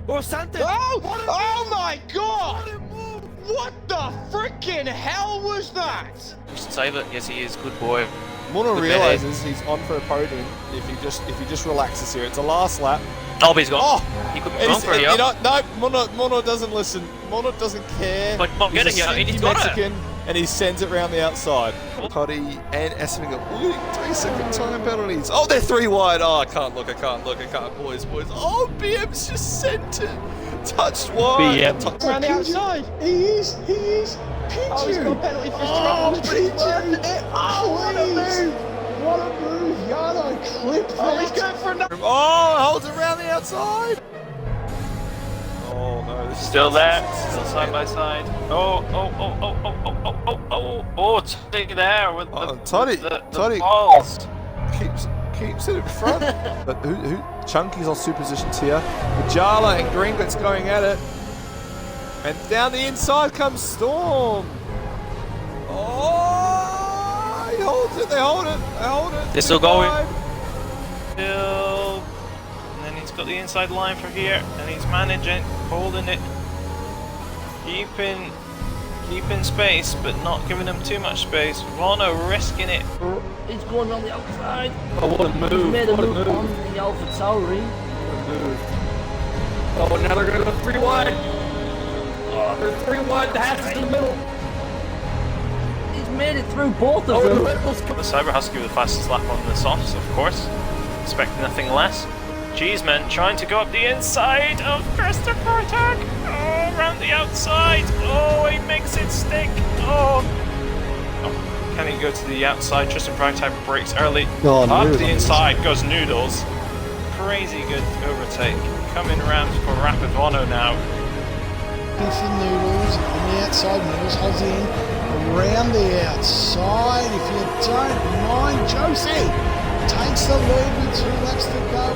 Oh, Santos! Oh! What a Oh my God! What a move! What the freaking hell was that? You should save it. Yes, he is. Good boy. Muno Good realizes he's on for a podium if he just relaxes here. It's a last lap. Oh, but he's gone. Oh! He could be And gone he's, for it, you know, no, Muno doesn't listen. Muno doesn't care. But not He's getting a it. sneaky He's got it. Mexican, and he sends it round the outside. Cuddy and Essingham. Look, 3-second time penalties. Oh, they're 3 wide. Oh, I can't look. Boys. Oh, BM's just sent it. Touched wide. BM. Around the outside. He is. PG. Oh, he's got a penalty for his Oh, trouble. PG. Oh, what a move. What a move. Yardo clipped that. Oh, he's going for another. Oh, holds it round the outside. Oh no, this is Still there. Still side by side. Oh, Toddy there with Toddy the balls. keeps it in front. But who Chunky's on superpositions here. Majala and Gringotts going at it. And down the inside comes Storm. Oh, he holds it. They hold it. They're still going. Still. And then he's got the inside line for here, and he's managing, holding it, keeping space, but not giving them too much space. Rono risking it. He's going on the outside. Oh, what a move! He's made a What a move on move! the Alpha Tauri. Oh, now they're gonna go 3 wide. Oh, they're 3 wide. The hat's in the middle. He's made it through both of Oh, the them. Red Bull's coming. The Cyber Husky with the fastest lap on the softs, of course. Expecting nothing less. Cheeseman trying to go up the inside of Christopher Tag. Oh, around the outside. Oh, he makes it stick. Oh, can he go to the outside? Tristan Freitag breaks early. Up the inside goes Noodles. Crazy good overtake. Coming around for Rapid Rono now. For Noodles on the outside. Noodles holds it in around the outside. If you don't mind, Josie takes the lead with 2 laps to go.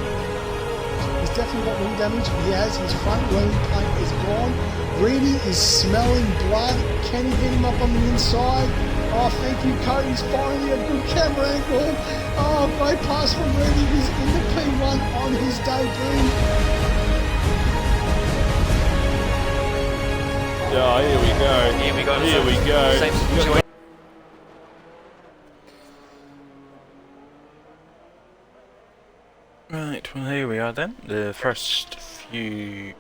He's definitely got wing damage. He has. His front wing paint is gone. Reedy is smelling blood. Can he get him up on the inside? Oh, thank you, Cody's finally a good camera angle. Oh, great pass from Reedy. He's in the P1 on his debut. Oh, here we go. Here we go. Here we go. Same situation. Right, well here we are then. The first few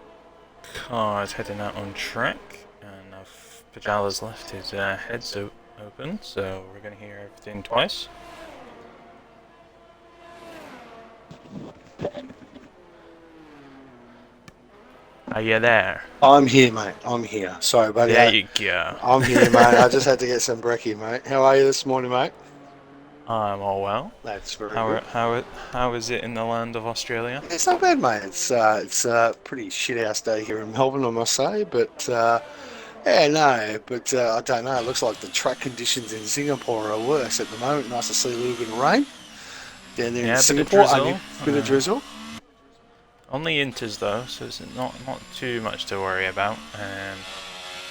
cars heading out on track, and now Pajala's left his heads open, so we're going to hear everything twice. Are you there? I'm here, mate. I'm here. Sorry, buddy. There you go. I'm here, mate. I just had to get some brekkie, mate. How are you this morning, mate? I'm all well. That's very good. How is it in the land of Australia? It's not bad, mate. It's a pretty shit house day here in Melbourne, I must say. But I don't know. It looks like the track conditions in Singapore are worse at the moment. Nice to see a little bit of rain down there in Singapore. Bit of drizzle. Only inters though, so it's not too much to worry about.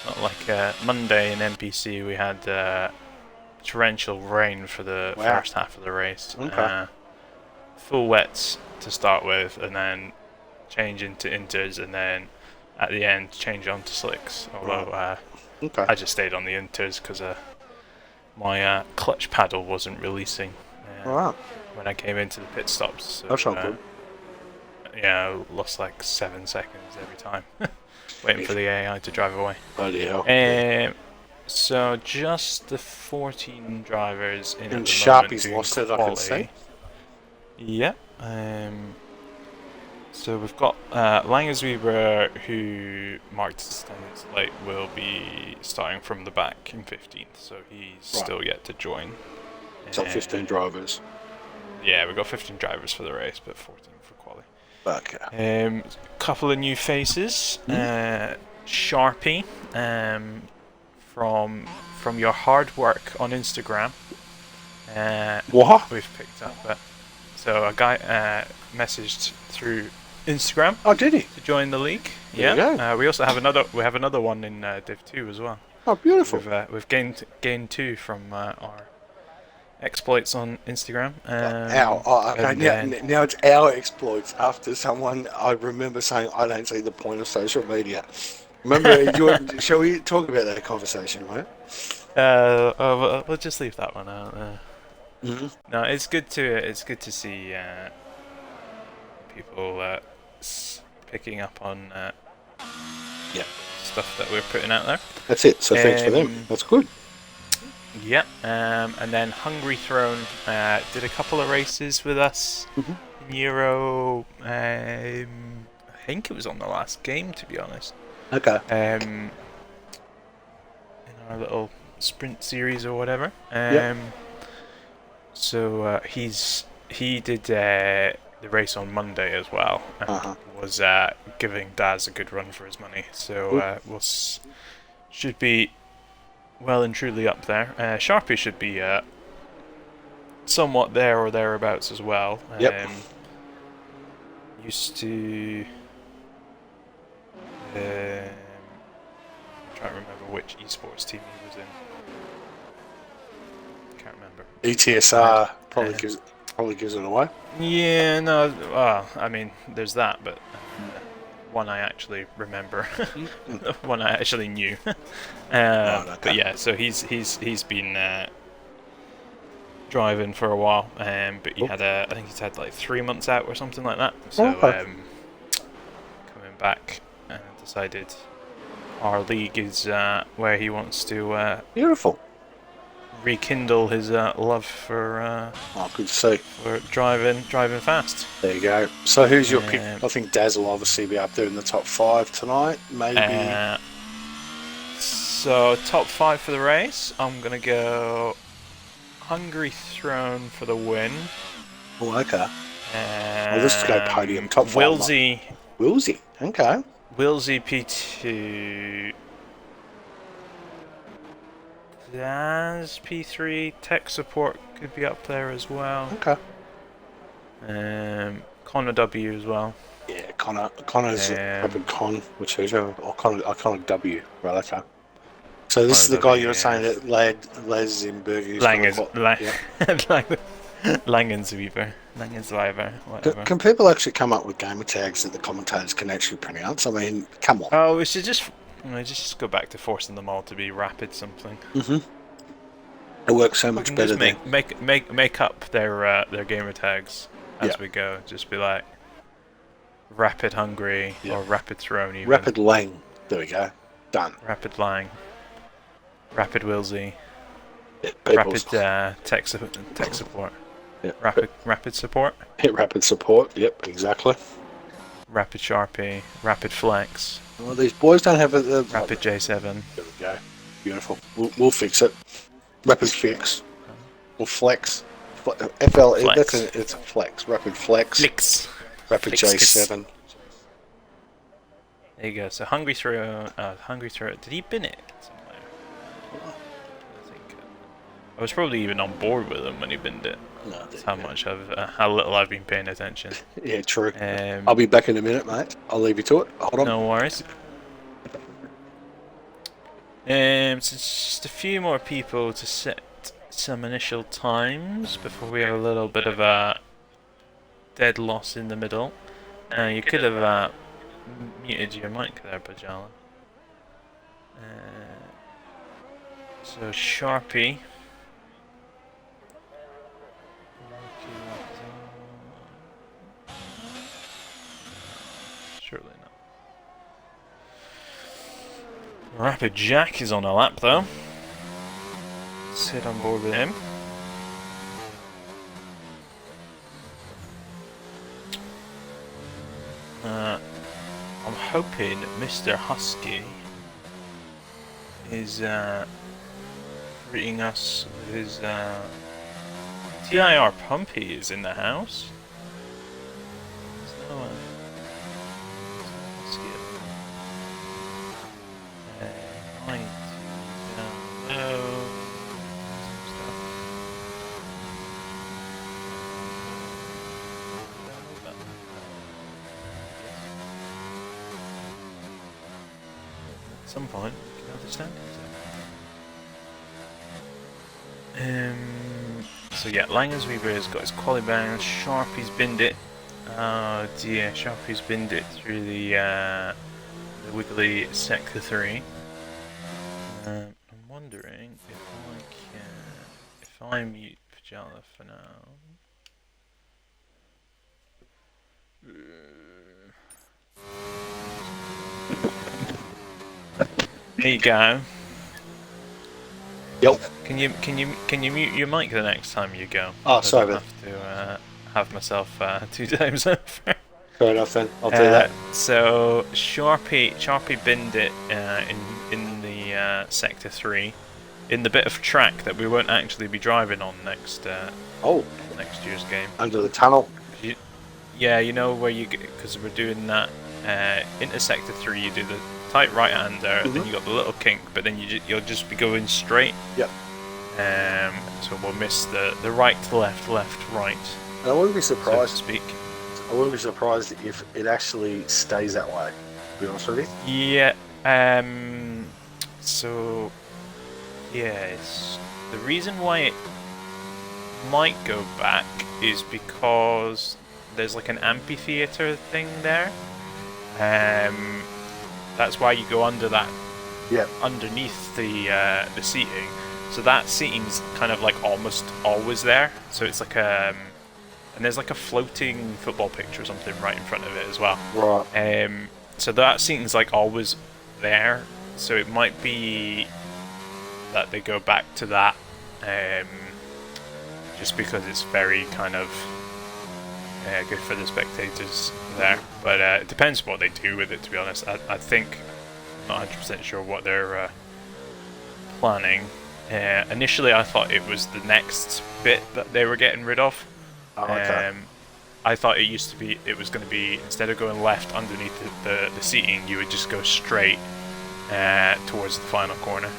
Not like Monday in NPC we had torrential rain for the first half of the race. Okay. Full wets to start with, and then change into inters, and then at the end change on to slicks. Although I just stayed on the inters because my clutch paddle wasn't releasing when I came into the pit stops. So, That's not good. Yeah, I lost like 7 seconds every time, waiting for the AI to drive away. Bloody hell. So just the 14 drivers in And at the Sharpie's moment lost doing it, I can quali. see. Yeah. So we've got Langersweber, who marked his attendance late, will be starting from the back in 15th, so he's still yet to join. So 15 drivers. Yeah, we've got 15 drivers for the race, but 14 for quali. Okay. Couple of new faces. Sharpie, from your hard work on Instagram. What? We've picked up. So a guy messaged through Instagram. Oh, did he? To join the league. There you go. We also have another one in Div 2 as well. Oh, beautiful. We've gained 2 from our exploits on Instagram. Okay, and then- now it's our exploits after someone, I remember saying, I don't see the point of social media. Remember, shall we talk about that conversation, mate? we'll just leave that one out. No, it's good to see people picking up on stuff that we're putting out there. That's it, so thanks for them. That's good. Yeah, and then Hungry Throne did a couple of races with us in Euro. I think it was on the last game, to be honest. Okay. In our little sprint series or whatever. So he did the race on Monday as well, and was giving Daz a good run for his money. So should be well and truly up there. Sharpie should be somewhat there or thereabouts as well. Used to. I'm trying to remember which esports team he was in. Can't remember. ETSR probably gives it away. Yeah, no. Well, I mean, there's that, but one I actually remember, one I actually knew. But yeah, so he's been driving for a while, but he had I think he's had like 3 months out or something like that. So coming back and decided our league is where he wants to Beautiful. rekindle his love for Good to see. for driving fast. There you go. So who's your pick? I think Daz will obviously be up there in the top 5 tonight. Maybe. So top 5 for the race. I'm gonna go Hungry Throne for the win. Oh, okay. Let's go podium. Top 5. Wilsey. Okay. Wilsey P2. Daz P3. Tech support could be up there as well. Okay. Connor W as well. Yeah, Connor's probably Con, whichever, or Iconic W. Right, okay. So this is the guy you were saying that Les in Burger. Langenweaver, whatever. Can people actually come up with gamer tags that the commentators can actually pronounce? I mean, come on. Oh, we should just go back to forcing them all to be rapid something. It works so much better. Just make up their gamer tags as we go. Just be like Rapid Hungry or Rapid Throne. Even. Rapid Lang. There we go. Done. Rapid Lang. Rapid Wilsey. Yeah, rapid tech support. Yeah. Rapid support. Hit rapid support. Yep, exactly. Rapid Sharpie. Rapid Flex. Well, these boys don't have a Rapid J7. There we go. Beautiful. We'll fix it. Rapid fix. Or flex. FL. Flex. It's a flex. Rapid flex. Rapid J7. There you go. So Hungry Throw. Did he bin it somewhere? I think I was probably even on board with him when he binned it. No, that's how little I've been paying attention. Yeah, true. I'll be back in a minute, mate. I'll leave you to it. Hold on. No worries. So just a few more people to set some initial times before we have a little bit of a dead loss in the middle. You could have muted your mic there, Bajala. So Sharpie. Surely not. Rapid Jack is on a lap though. Sit on board with him. I'm hoping Mr. Husky is greeting us with his TIR Pumpy is in the house. There's no Husky. I need to download some stuff. At some point, you can understand. So yeah, Langensweber has got his quali bounce. Sharpie's binned it. Oh dear, Sharpie's binned it through the wiggly sector 3. I'm wondering if I mute Pajala for now. There you go. Yep. Can you mute your mic the next time you go? Oh, sorry, I don't man. have to have myself 2 times over. Fair enough then. I'll do that. So Sharpie binned it in the sector 3, in the bit of track that we won't actually be driving on next year's game. Under the tunnel. Yeah, you know where you get, because we're doing that into sector 3. You do the tight right hander, and then you got the little kink, but then you'll just be going straight. Yep. So we'll miss the right to left, left right. And I wouldn't be So to surprised. speak. I wouldn't be surprised if it actually stays that way. To be honest with you. Yeah. So yes, the reason why it might go back is because there's like an amphitheater thing there. That's why you go under that. Yeah. Underneath the seating. So that seating's kind of like almost always there. So it's like and there's like a floating football pitch or something right in front of it as well. Right. So that seating's like always there. So it might be that they go back to that, just because it's very kind of good for the spectators there. But it depends what they do with it, to be honest. I think, I'm not 100% sure what they're planning. Initially I thought it was the next bit that they were getting rid of. Oh, okay. I thought it was going to be, instead of going left underneath the seating, you would just go straight towards the final corner.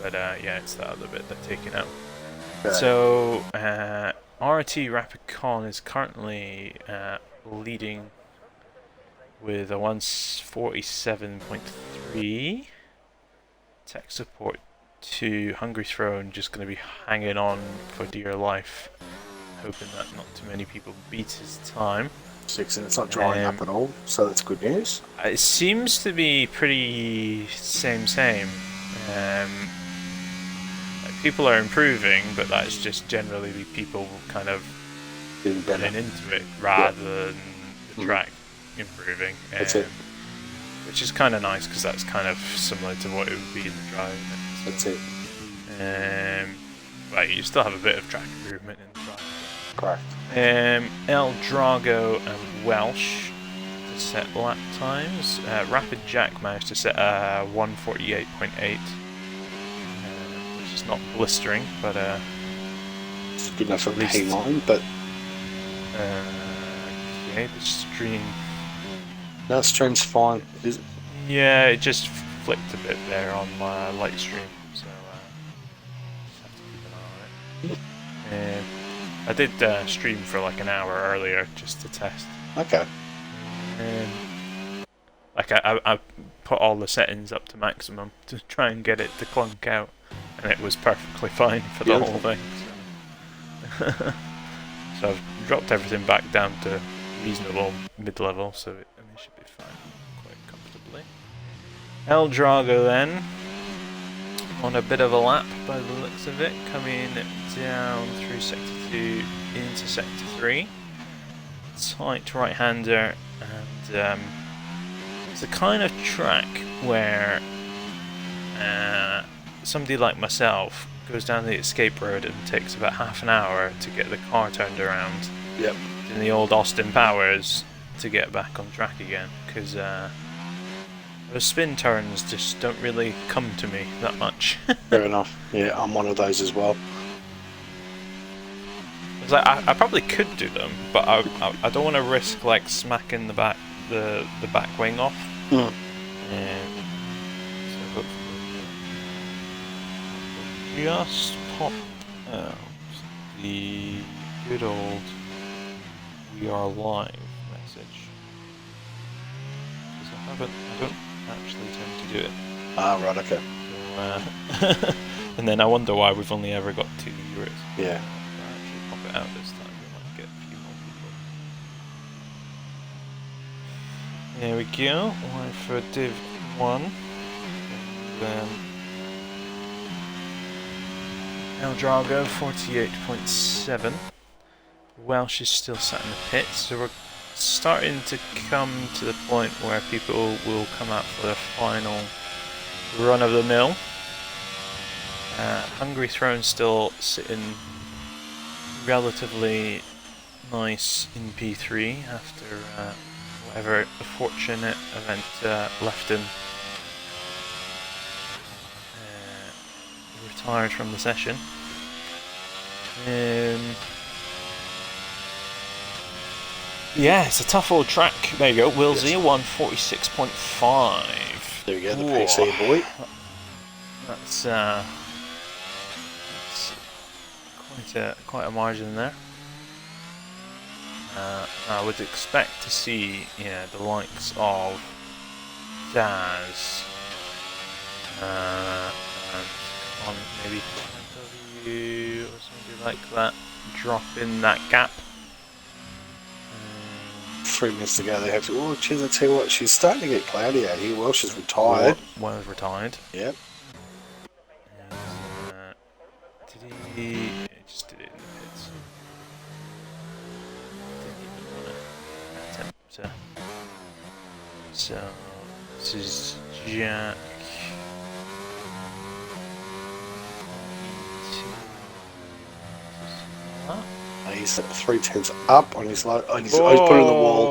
But yeah, it's that other bit they're taking out. Okay. So RT Rapid Con is currently leading with a 147.3. Tech support to Hungry Throne just going to be hanging on for dear life, hoping that not too many people beat his time. 6, and it's not drying up at all, so that's good news. It seems to be pretty same. Like people are improving, but that's just generally the people kind of Doing better. getting into it rather than the track improving. That's it. Which is kind of nice, because that's kind of similar to what it would be in the driving. That's it. Right, you still have a bit of track improvement in the driving. Correct. El Drago and Welsh to set lap times. Rapid Jack managed to set 148.8, which is not blistering, but It's good enough for At least- P9, but okay, the stream. no, stream's fine. Yeah, it just flicked a bit there on my light stream, so just have to keep an eye on it. I did stream for like an hour earlier just to test. Okay. Like I put all the settings up to maximum to try and get it to clunk out, and it was perfectly fine for the whole thing. So I've dropped everything back down to reasonable mid-level, so it should be fine quite comfortably. El Drago then, on a bit of a lap by the looks of it, coming down through sector 2 into sector 3. Tight right-hander, and it's a kind of track where somebody like myself goes down the escape road and takes about half an hour to get the car turned around. Yep. In the old Austin Powers to get back on track again, because those spin turns just don't really come to me that much. Fair enough. Yeah, I'm one of those as well. It's like I probably could do them, but I don't want to risk like smacking the back wing off. Mm. So hopefully just pop out the good old "We are live" message, because I don't actually tend to do it. Ah, right, okay. So, And then I wonder why we've only ever got 2 viewers. Yeah. I'll actually pop it out this time. We might get a few more people. There we go. One for Div 1. And then El Drago 48.7. Welsh is still sat in the pits, so we're starting to come to the point where people will come out for their final run of the mill. Hungry Throne still sitting relatively nice in P3 after whatever fortunate event left him retired from the session. Yeah, it's a tough old track. There you go, Willsey, 146.5. There you go, the PC boy. That's quite a margin there. I would expect to see, the likes of Daz, and on maybe W or something like that, drop in that gap. 3 minutes to go. They have to. Oh, geez, I tell you what, she's starting to get cloudy out here. Welsh is retired. Welsh retired. Yep. Did he just did it in the pits? Didn't even want to attempt to. So this is Jack. He's at 3/10 up on his load. He's put it on the wall.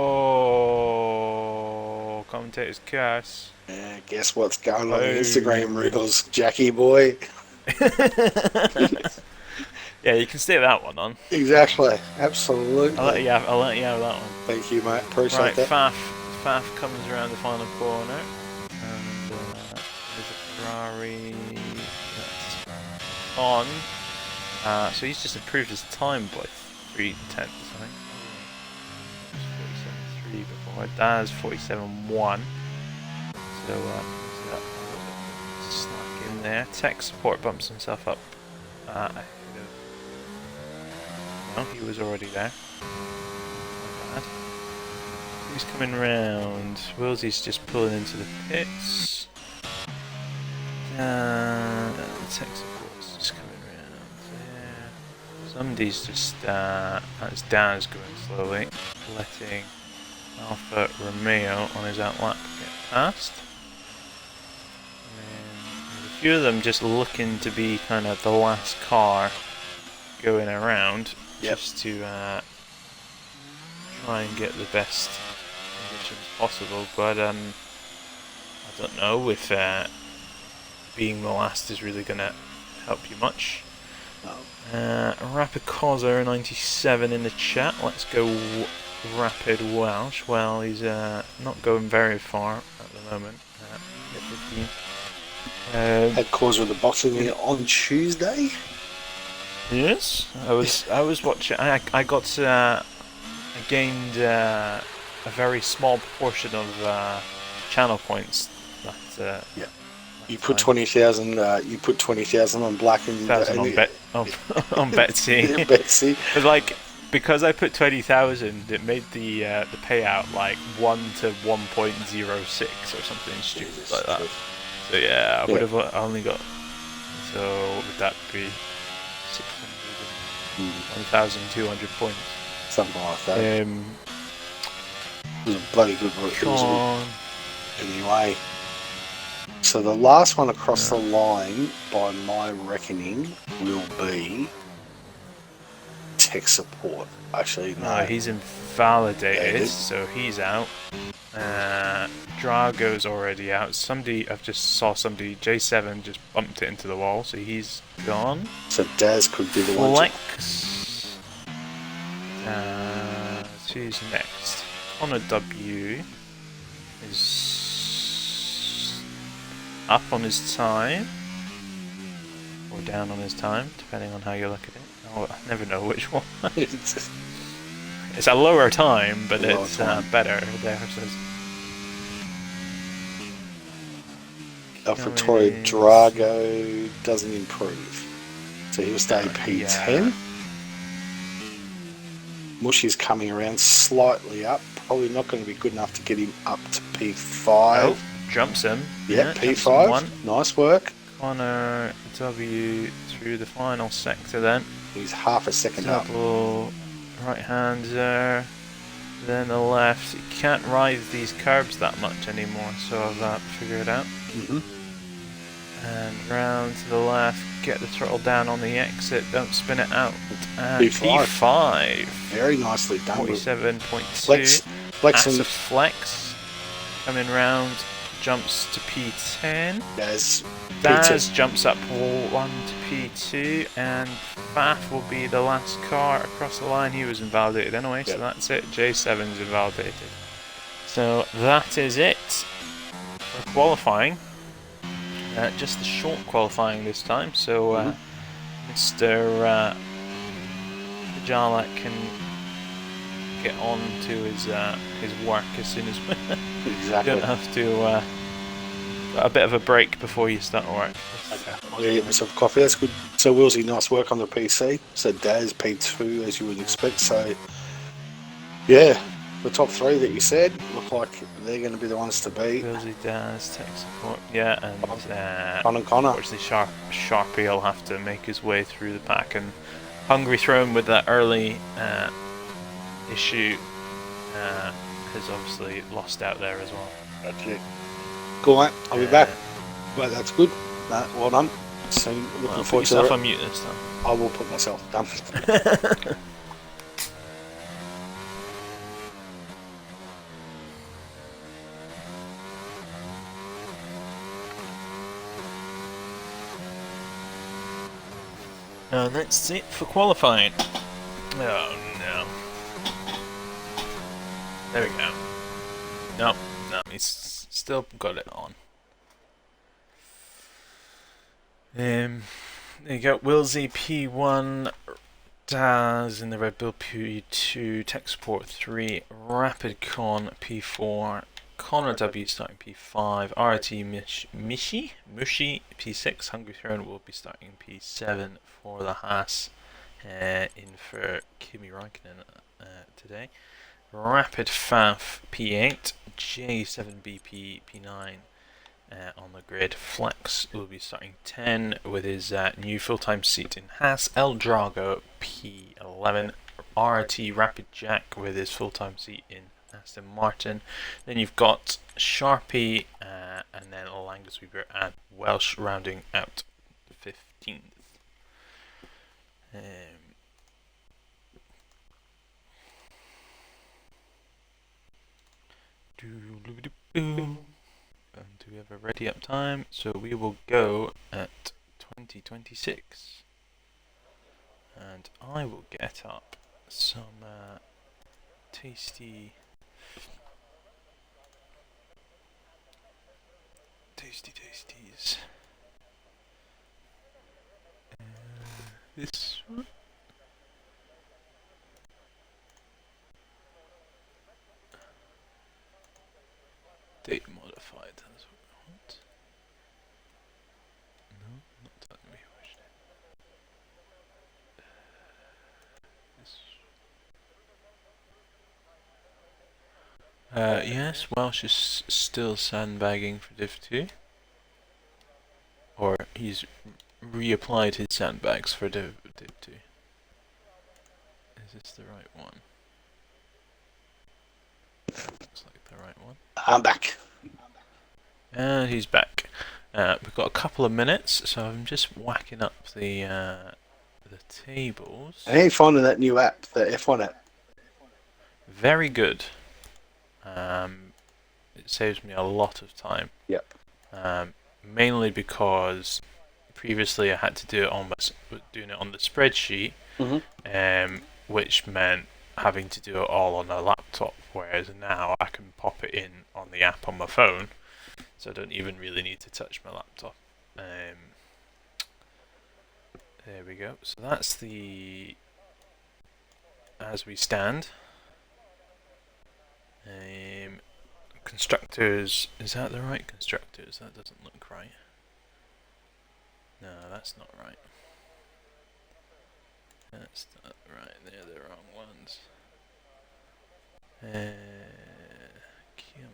Oh, commentator's curse. Yeah, guess what's going on the Instagram reels, Jackie boy? Yeah, you can stick that one on. Exactly, absolutely. I'll let you have that one. Thank you, mate. Appreciate Right, that. Faf comes around the final corner, and there's a Ferrari that's on. So he's just improved his time by 3/10, I think. 47.3 before. Daz 47.1. So slack in there. Tech support bumps himself up. No, he was already there. Not bad. Who's coming round? Willsy's just pulling into the pits. Tech support's just coming round there. Somebody's just, that's Daz going slowly, letting Alfa Romeo on his outlap get past. And there's a few of them just looking to be kind of the last car going around, just to try and get the best conditions possible. But I don't know if being the last is really going to help you much. Rapid Causer 97 in the chat. Let's go Rapid Welsh. Well, he's not going very far at the moment. 15. Had Causer the boxing on Tuesday. Yes, I was watching. I gained a very small proportion of channel points. That You put 20,000. You put 20,000 on Black and on Betsy. Yeah, Betsy. But because I put 20,000, it made the payout like 1 to 1.06 or something stupid like that. So I would have only got. So would that be 1,200 points? Something like that. It was a bloody good work. Anyway. So the last one across the line, by my reckoning, will be tech support. Actually, no. He's invalidated, so he's out. Drago's already out. I just saw somebody, J7 just bumped it into the wall, so he's gone. So Daz could be the one. Flex. Who's next? Connor W is up on his time, or down on his time, depending on how you look at it. Oh, I never know which one. It's a lower time, but it's better there. AlphaTauri Drago doesn't improve. So he'll stay P10. Yeah. Mushy's coming around slightly up. Probably not going to be good enough to get him up to P5. Oh, jumps him. Yeah, jumps him P5. one. Nice work. Connor W through the final sector then. He's half a second up. Double right-hander. Then the left. You can't rise these curbs that much anymore, so I've figured out. And round to the left. Get the throttle down on the exit. Don't spin it out. And P5. Very nicely done. 47.2. Flex Massive and flex. Coming round. Jumps to P10. Daz. Daz jumps up 1 to P2, and Faf will be the last car across the line. He was invalidated anyway, so that's it. J7's invalidated. So that is it for qualifying. Just the short qualifying this time, so Mr. Jalak can get on to his work as soon as we Exactly. don't have to a bit of a break before you start work. Okay, I'm going to get myself a coffee. That's good. So, Willsy, nice work on the PC. So, Daz, P2, as you would expect. So, yeah, the top three that you said look like they're going to be the ones to beat. Willsy, Daz, tech support, yeah, and Connor. unfortunately Sharpie will have to make his way through the pack, and Hungry Throne with that early issue has obviously lost out there as well. Okay. Cool, mate. I'll be back. Well, that's good. Well done. So, looking Put forward to yourself it. on mute this time. I will put myself down. And that's it for qualifying. Oh no. There we go. No, he's still got it on. There you go. Willsy P1, Daz in the Red Bull P2, Tech Support 3, Rapid Con P4, Connor W starting P5, RT Mushi P6, Hungry Throne will be starting P7 for the Haas, in for Kimi Räikkönen today. Rapid Faf P8, J7BP P9 on the grid. Flex will be starting 10 with his new full-time seat in Haas. El Drago P11, RT Rapid Jack with his full-time seat in Aston Martin. Then you've got Sharpie and then Langensweeper and Welsh rounding out the 15th. And do we have a ready up time? So we will go at 2026. And I will get up some tasties. This one. Date modified, that's what we want. No, not telling me which date. Yes, Welsh is still sandbagging for Div 2. Or he's reapplied his sandbags for Div 2. Is this the right one? Looks like the right one. I'm back. And he's back. We've got a couple of minutes, so I'm just whacking up the tables. How are you finding that new app, the F1 app? Very good. It saves me a lot of time. Yep. Mainly because previously I had to do it doing it on the spreadsheet, which meant having to do it all on a laptop, whereas now I can pop it in on the app on my phone, so I don't even really need to touch my laptop. There we go. So that's the as we stand. Constructors. Is that the right constructors? That doesn't look right. No, that's not right. That's not right. They're the wrong ones. Come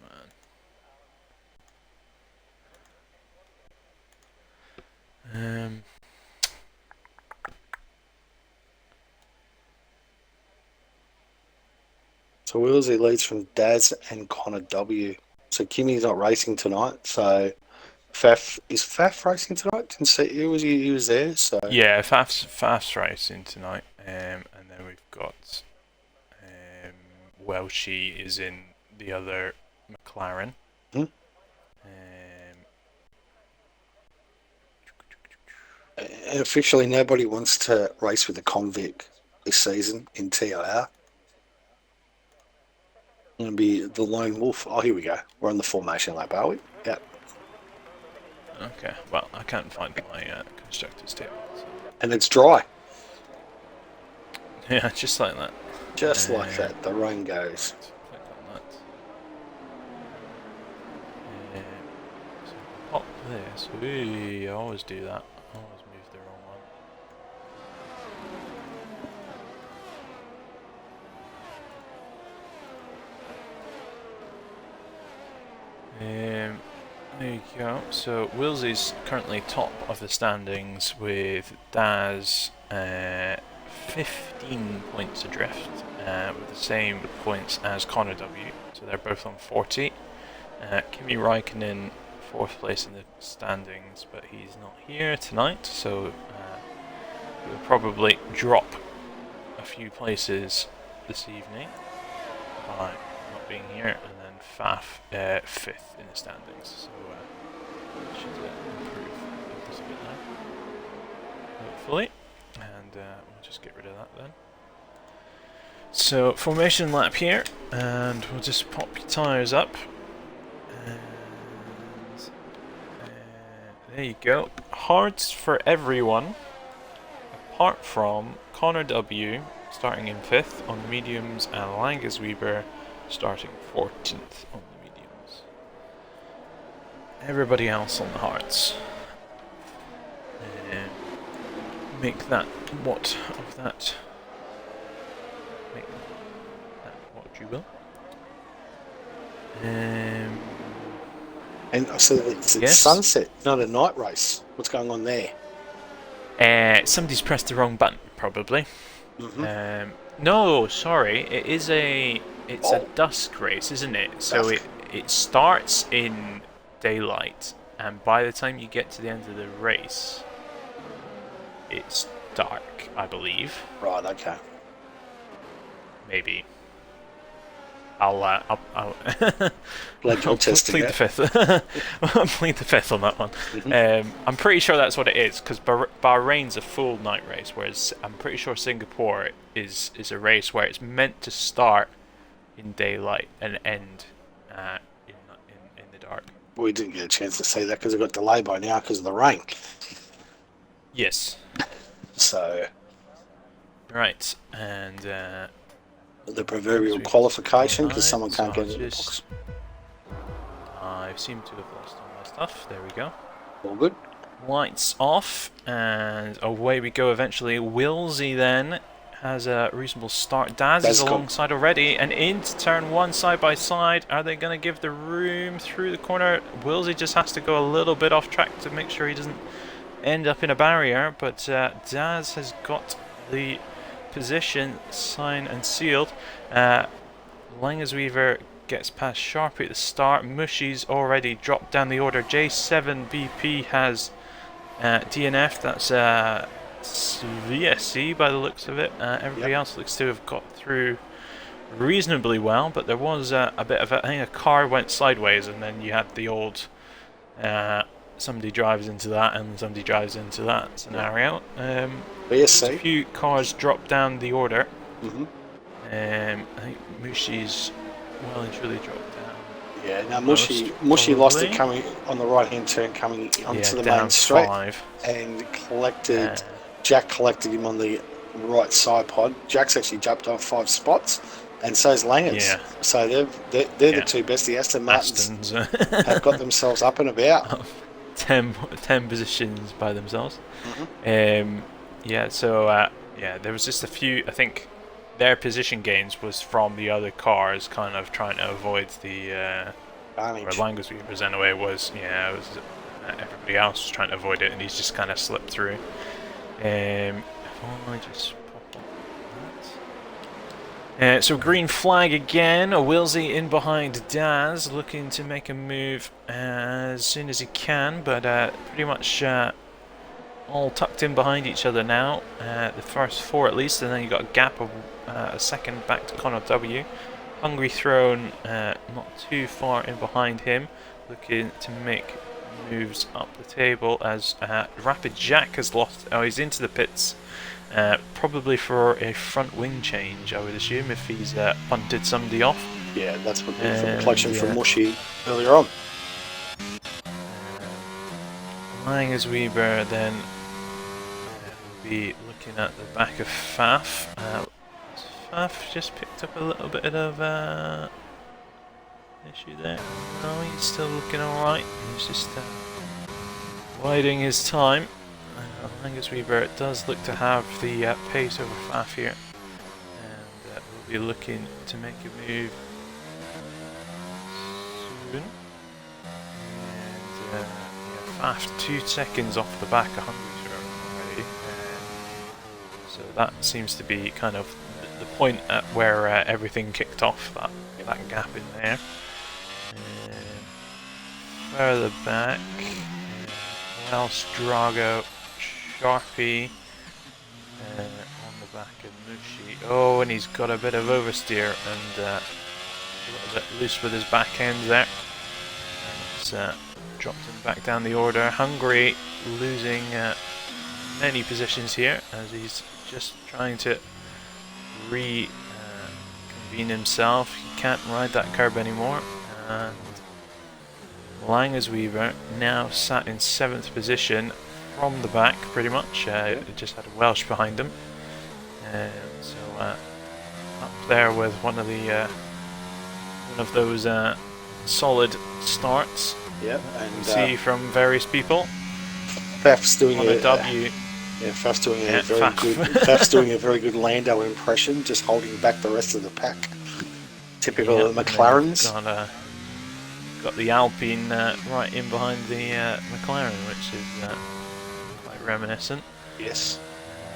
on. So Willsey leads from Daz and Connor W. So Kimmy's not racing tonight. So is Faf racing tonight? Didn't see he was there. So Yeah, Faf's racing tonight, and then we've got Welshie is in the other McLaren. Hmm. And officially, nobody wants to race with the Convict this season in TIR. Going to be the lone wolf. Oh, here we go. We're on the formation lap, are we? Yep. Okay, well, I can't find my constructors table. So. And it's dry. Yeah, just like that. Just like that. The rain goes. Click on that. So pop this. Ooh, I always do that. I always move the wrong one. There you go. So Willsey's currently top of the standings with Daz 15 points adrift, with the same points as Connor W. So they're both on 40. Kimi Raikkonen 4th place in the standings, but he's not here tonight, so he'll probably drop a few places this evening by not being here, and then Faf 5th in the standings. So should improve this a bit now, hopefully, and we'll just get rid of that then. So formation lap here, and we'll just pop your tyres up, and there you go. Hards for everyone, apart from Connor W starting in 5th on the mediums, and Langus Weber starting 14th on the mediums. Everybody else on the hards. Make that what of that. Make that what you will. And so it's Yes? sunset, not a night race. What's going on there? Somebody's pressed the wrong button, probably. Mm-hmm. No, sorry, it's a dusk race, isn't it? So it starts in daylight, and by the time you get to the end of the race, it's dark, I believe. Right, okay. Maybe. I'll Blood drop testing plead the that. fifth. I'll plead the fifth on that one. I'm pretty sure that's what it is, because Bahrain's a full night race, whereas I'm pretty sure Singapore is a race where it's meant to start in daylight and end in the dark. We didn't get a chance to see that because it got delayed by now because of the rain. Yes. So Right, and the proverbial qualification because someone can't get in the box. I seem to have lost all my stuff. There we go. All good. Lights off, and away we go eventually. Willsey then has a reasonable start. Daz is alongside already, and into turn 1 side by side. Are they going to give the room through the corner? Willsey just has to go a little bit off track to make sure he doesn't end up in a barrier, but Daz has got the position signed and sealed. Langersweaver gets past Sharpie at the start. Mushy's already dropped down the order. J7BP has DNF. That's VSC by the looks of it. Everybody else looks to have got through reasonably well, but there was a bit of I think a car went sideways, and then you had the old somebody drives into that and somebody drives into that scenario. VSC. A few cars dropped down the order. Mm-hmm. I think Mushy's well and truly dropped down. Yeah, now Mushy lost it coming on the right-hand turn coming onto the main straight 5. and Jack collected him on the right side pod. Jack's actually jumped on 5 spots and so's Langers. Yeah. So they're Yeah. the two best. The Aston Martins Aston's have got themselves up and about. 10 positions by themselves. Yeah, so yeah, there was just a few. I think their position gains was from the other cars, kind of trying to avoid the where Langers anyway was. Yeah, it was everybody else was trying to avoid it, and he's just kind of slipped through. If I just pop on that. So green flag again. Wilsey in behind Daz, looking to make a move as soon as he can, but pretty much all tucked in behind each other now. The first four at least, and then you got a gap of a second back to Connor W. Hungry Throne not too far in behind him, looking to make moves up the table as Rapid Jack has lost. Oh, he's into the pits. Probably for a front wing change, I would assume, if he's punted somebody off. Yeah, that's what the reflection from Mushy earlier on. Langers Weber then will be looking at the back of Faf. Faf just picked up a little bit of issue there. No, he's still looking alright. He's just biding his time. Langers Weber does look to have the pace over Faf here, and will be looking to make a move soon. And yeah, Faf 2 seconds off the back of Hungry Throne already. So that seems to be kind of the point at where everything kicked off, that gap in there. Further back, Welsh, Drago, Sharpie on the back of Mushi. Oh, and he's got a bit of oversteer and a little bit loose with his back end there. It's dropped him back down the order. Hungry losing many positions here as he's just trying to reconvene himself. He can't ride that curb anymore. And Langers Weaver now sat in 7th position from the back, pretty much. Just had a Welsh behind him. So up there with one of those solid starts. Yep, and we see from various people. Faf's doing a W. Yeah, Faf's doing a very good. Faf's doing a very good Lando impression, just holding back the rest of the pack. Typical of the McLarens. Got the Alpine right in behind the McLaren, which is quite reminiscent. Yes.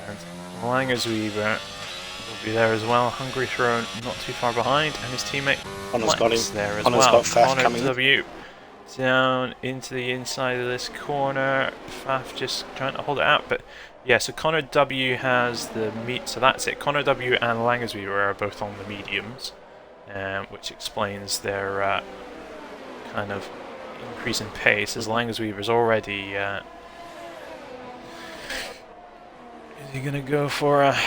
And Langers Weaver will be there as well. Hungry Throne not too far behind, and his teammate Connor's got him there as Connor's well. got Faf Connor coming W down into the inside of this corner. Faf just trying to hold it out, but yeah. So Connor W has the meat. So that's it. Connor W and Langers Weaver are both on the mediums, which explains their kind of increase in pace, as Langers Weaver's already is he gonna go for a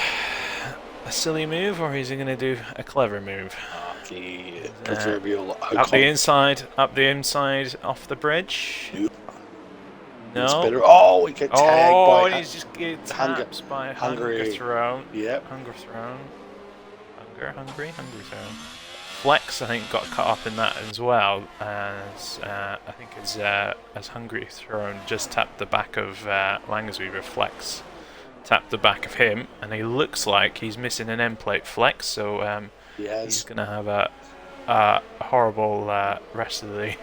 silly move, or is he gonna do a clever move? The proverbial up the inside, off the bridge. Nope. No. It's better. Oh, we get tagged by. And he's just getting tapped by Hungry Throne. Yep. Hungry Throne. Hungry Throne. Flex, I think, got caught up in that as well, as I think as Hungry Throne just tapped the back of Langers Weaver. Flex tapped the back of him, and he looks like he's missing an end plate. Flex, so he's going to have a horrible rest of the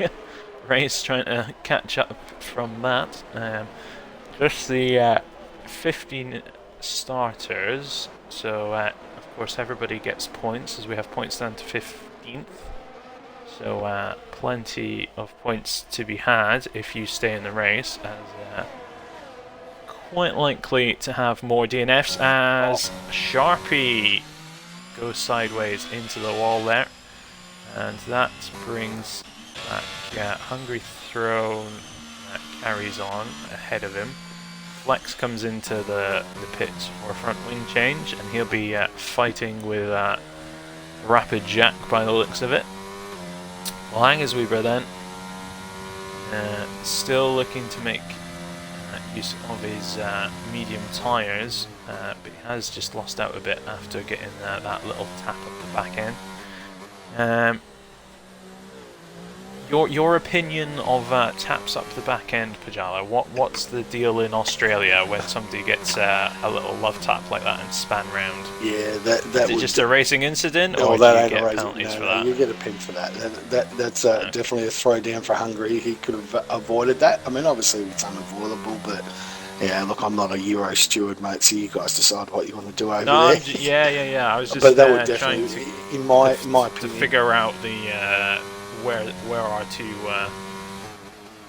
race trying to catch up from that. Just the 15 starters, so of course everybody gets points, as we have points down to 15th. So plenty of points to be had if you stay in the race, as quite likely to have more DNFs as Sharpie goes sideways into the wall there, and that brings back Hungry Throne carries on ahead of him. Flex comes into the pits for a front wing change, and he'll be fighting with Rapid Jack by the looks of it. Langers Weaver then still looking to make use of his medium tyres, but he has just lost out a bit after getting that little tap at the back end. Your opinion of taps up the back end, Pajala? What's the deal in Australia when somebody gets a little love tap like that and span round? Yeah, that Is it just a racing incident, No, or that do you ain't a get race. penalties for No, that? you get a pin for that. That's definitely a throw down for Hungary. He could have avoided that. I mean, obviously it's unavoidable, but yeah, look, I'm not a Euro steward, mate. So you guys decide what you want to do over No, there. yeah. I was just But that would trying definitely, to, in my to opinion, figure out the where our two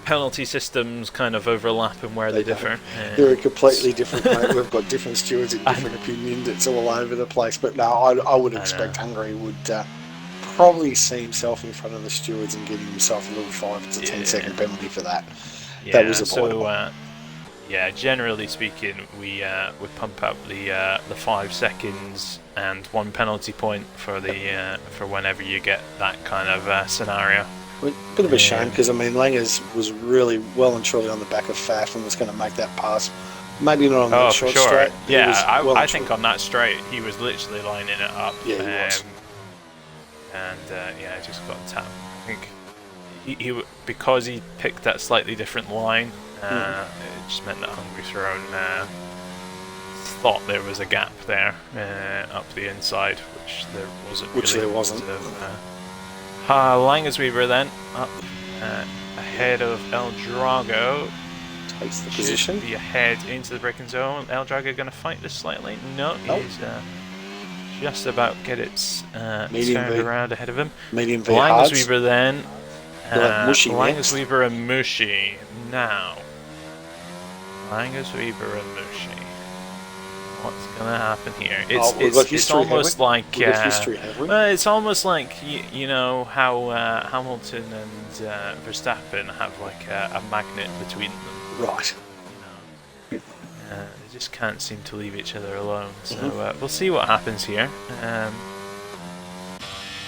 penalty systems kind of overlap and where they differ. they're completely different, mate. We've got different stewards and different opinions. It's all over the place. But no, I would expect Hungary would probably see himself in front of the stewards and give himself a little 5 to 10 second penalty for that. Yeah, That was avoidable. so yeah, generally speaking, we pump up the 5 seconds and 1 penalty point for the for whenever you get that kind of scenario. Well, bit of a shame because I mean Langers was really well and truly on the back of Faf and was going to make that pass. Maybe not on that for short sure. straight. Yeah, I think think on that straight he was literally lining it up. Yeah, he was. And yeah, just got tapped. I think he because he picked that slightly different line. It just meant that Hungry Throne thought there was a gap there up the inside, which there wasn't. Which really. there wasn't. Langersweeper then up ahead of El Drago. takes the Should position. be ahead into the braking zone. El Drago going to fight this slightly? No, Nope. he's just about get it Medium turned V. around ahead of him. Medium V hards. Langersweeper then. We'll have Mushy next. Langersweeper and Mushy now. Langersweeper and Mushy. What's gonna happen here? We've got It's history, almost have we? like We've got history, have we? it's almost like you know how Hamilton and Verstappen have like a magnet between them. Right. They just can't seem to leave each other alone. So we'll see what happens here.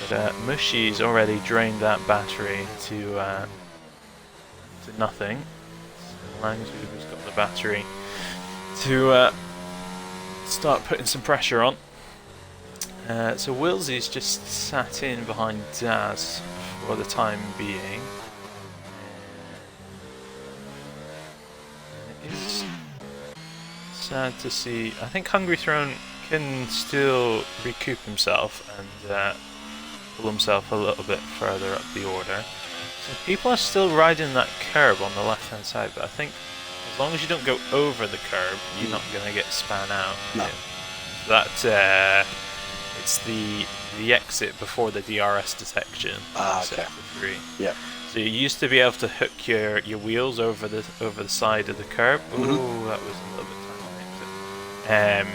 But Mushy's already drained that battery to nothing. So Langsweeper's got the battery to start putting some pressure on. So Willsy's just sat in behind Daz for the time being. It is sad to see. I think Hungry Throne can still recoup himself and pull himself a little bit further up the order. So people are still riding that curb on the left hand side, but I think as long as you don't go over the curb, you're not going to get span out. No. That it's the exit before the DRS detection. Okay. Sector 3. Yep. So you used to be able to hook your wheels over the side of the curb. Ooh, that was a little bit time.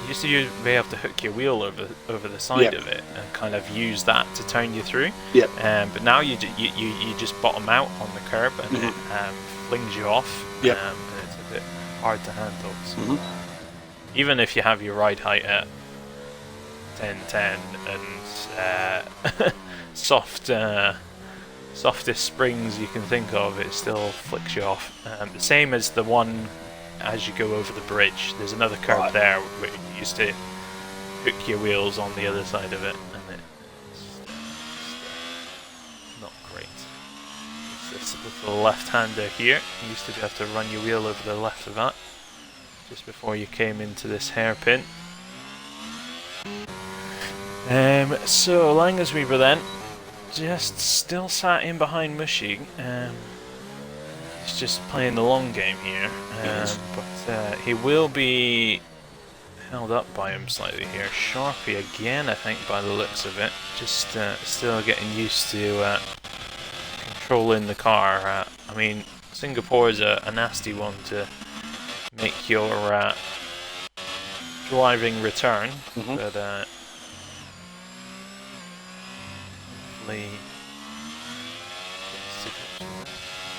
You used to be able to hook your wheel over the side of it and kind of use that to turn you through. Yep. But now you just bottom out on the curb and it flings you off. Yep. And it's a bit hard to handle. So even if you have your ride height at 10-10 and softest springs you can think of, it still flicks you off. The same as the one as you go over the bridge. There's another curve there where you used to hook your wheels on the other side of it, and it's not great. It's this little left-hander here. You used to have to run your wheel over the left of that just before you came into this hairpin. So Langersweeper then just still sat in behind Mushy. He's just playing the long game here, but he will be held up by him slightly here. Sharpie again, I think, by the looks of it. Just still getting used to controlling the car. I mean, Singapore is a nasty one to make your driving return, but hopefully.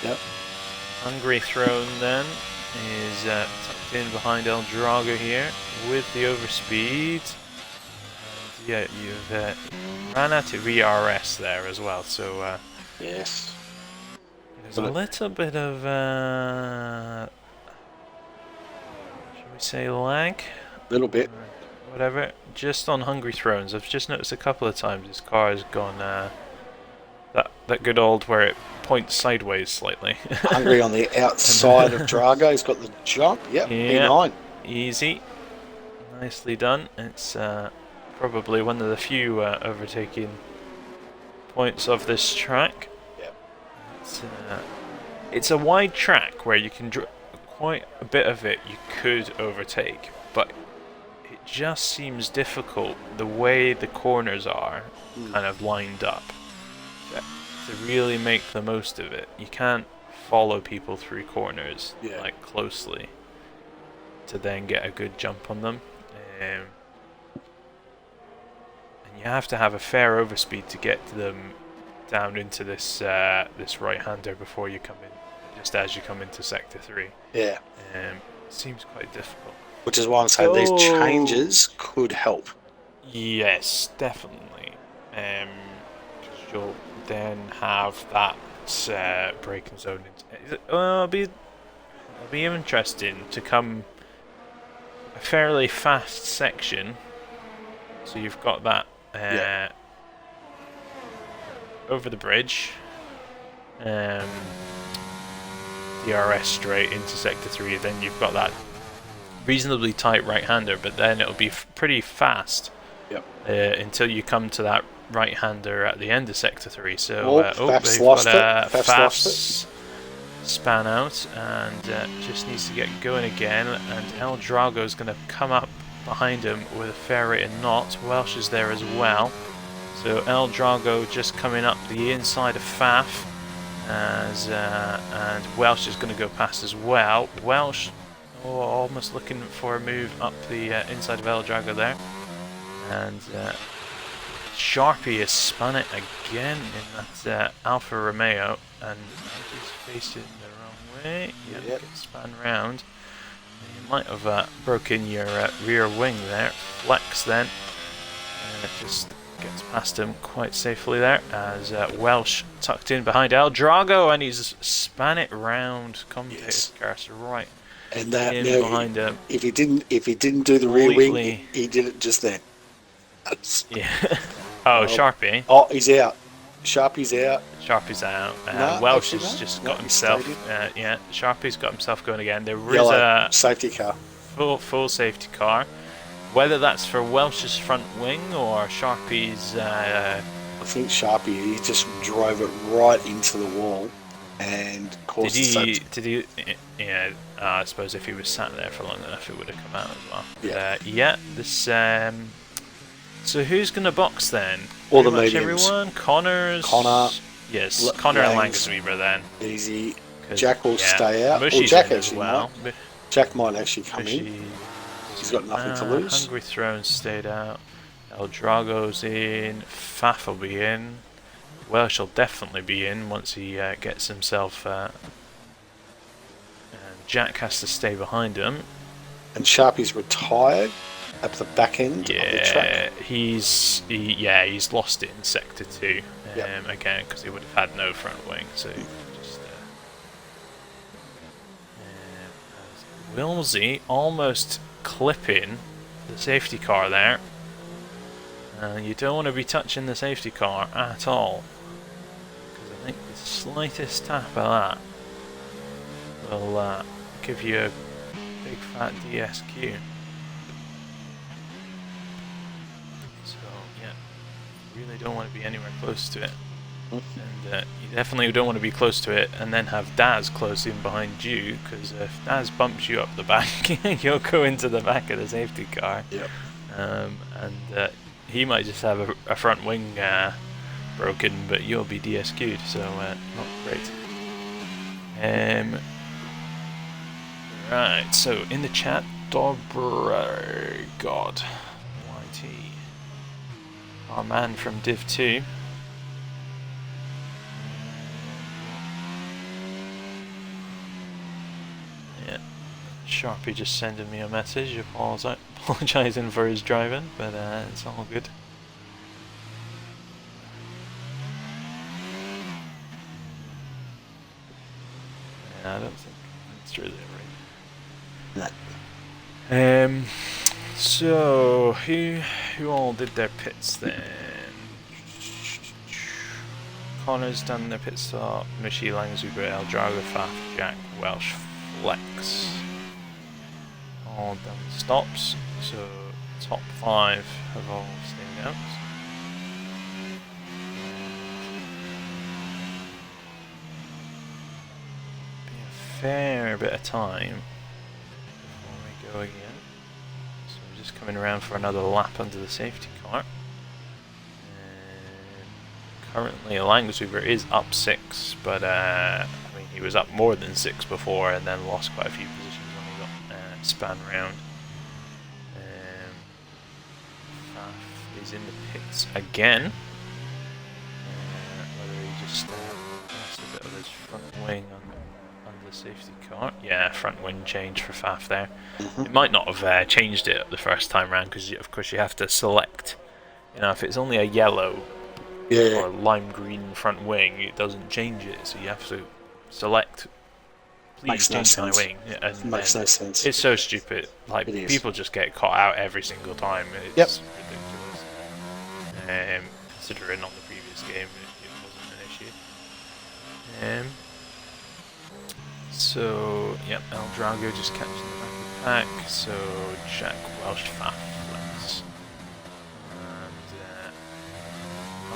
Yep. Hungry Throne then is tucked in behind El Drago here with the overspeed. And yeah, you've ran out of VRS there as well, so Yes. there's a little bit of we say lag? Little bit. Whatever. Just on Hungry Thrones, I've just noticed a couple of times his car has gone that good old where it points sideways slightly. Hungry on the outside of Drago. He's got the jump. Yep, Yeah. P9. Easy. Nicely done. It's probably one of the few overtaking points of this track. Yep. It's a wide track where you can quite a bit of it you could overtake, but it just seems difficult the way the corners are kind of lined up to really make the most of it. You can't follow people through corners like closely to then get a good jump on them. And you have to have a fair overspeed to get them down into this this right-hander before you come in, just as you come into Sector 3. Yeah. It seems quite difficult. Which is why I'm saying these changes could help. Yes, definitely. 'Cause you'll then have that braking zone. It'll be interesting to come a fairly fast section. So you've got that over the bridge, DRS straight into Sector 3. Then you've got that reasonably tight right-hander, but then it'll be pretty fast until you come to that right-hander at the end of Sector 3. So Faf's they've lost got it. Faf's Faf's span out and just needs to get going again, and El Drago's going to come up behind him with a fair rate of knots. Welsh is there as well. So El Drago just coming up the inside of Faf, and Welsh is going to go past as well. Welsh almost looking for a move up the inside of El Drago there, and Sharpie has spun it again in that Alfa Romeo, and he's facing the wrong way. Yep. Gets spun round. You might have broken your rear wing there. Flex then. And it just gets past him quite safely there as Welsh tucked in behind El Drago, and he's span it round. Commentator's cars right and that in now, behind him. If he didn't do the rear wing, he did it just then. Yeah. Oh, Sharpie. Oh, he's out. Sharpie's out. Sharpie's out. No, Welsh actually has no. just No, got he himself. stayed Sharpie's got himself going again. There is Yellow a safety car. full safety car. Whether that's for Welsh's front wing or Sharpie's. I think Sharpie, he just drove it right into the wall and caused Did he? Yeah. I suppose if he was sat there for long enough, it would have come out as well. Yeah. This. So who's going to box then? All the Pretty much mediums. everyone. Connor. Yes. Connor and Langs. Langersweeber then. Easy. Jack will stay out. Mushy's Jack in as actually well. might. Jack might actually come in. Mushy. He's got nothing to lose. Hungry Thrones stayed out. El Drago's in. Faf will be in. Welsh will definitely be in once he gets himself. And Jack has to stay behind him. And Sharpie's retired at the back end of the track. He's lost it in Sector 2 again because he would have had no front wing. So just Wilmsey almost clipping the safety car there. You don't want to be touching the safety car at all, because I think the slightest tap of that will give you a big fat DSQ. So yeah, you really don't want to be anywhere close to it. And you definitely don't want to be close to it and then have Daz close in behind you, because if Daz bumps you up the back, you'll go into the back of the safety car. Yep. And he might just have a front wing broken, but you'll be DSQ'd, so not great. Right, so in the chat, Dobrogod YT, our man from Div 2. Sharpie just sending me a message apologising for his driving, but it's all good. Yeah, I don't think it's really right. So who all did their pits then? Connor's done their pit stop. Michi, Langzuber, El Drago, Faf, Jack, Welsh, Flex. All done stops. So top 5 have all stayed out. Be a fair bit of time before we go again. So we're just coming around for another lap under the safety car. Currently, Langzuber is up 6, but I mean he was up more than 6 before, and then lost quite a few positions when he got spun round. Faf is in the pits again. Whether he just lost a bit of his front wing on the safety car. Yeah, front wing change for Faf there. It might not have changed it the first time round because of course you have to select. You know, if it's only a yellow. Yeah. Or lime green front wing, it doesn't change it, so you have to select. Please change my wing. And Makes no sense. It's so stupid. Like people just get caught out every single time. It's ridiculous. Considering on the previous game, it wasn't an issue. So yep, El Drago just catching the back of the pack. So Jack, Welsh, Faf, Flex.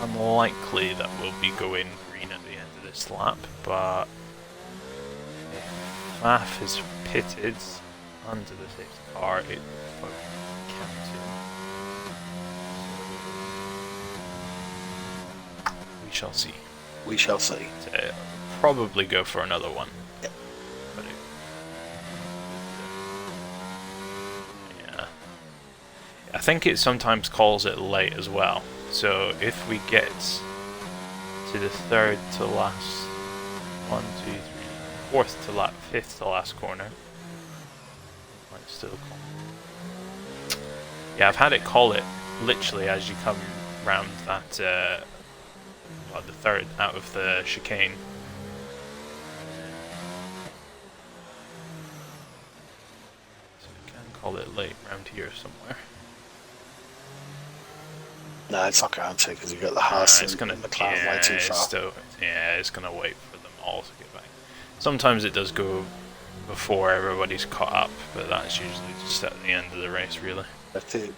Unlikely that we'll be going green at the end of this lap, but if Faf is pitted under the safety car, it won't count it. We shall see. We shall see. Probably go for another one. Yep. But yeah. I think it sometimes calls it late as well. So if we get to the third to last, 1, 2, 3, fourth to last, fifth to last corner, it might still call. Yeah, I've had it call it literally as you come round that, well, the third out of the chicane. So we can call it late round here somewhere. No, it's not going to because you've got the Haas it's gonna, and McLaren way too far. It's going to wait for them all to get back. Sometimes it does go before everybody's caught up, but that's usually just at the end of the race, really. That's it.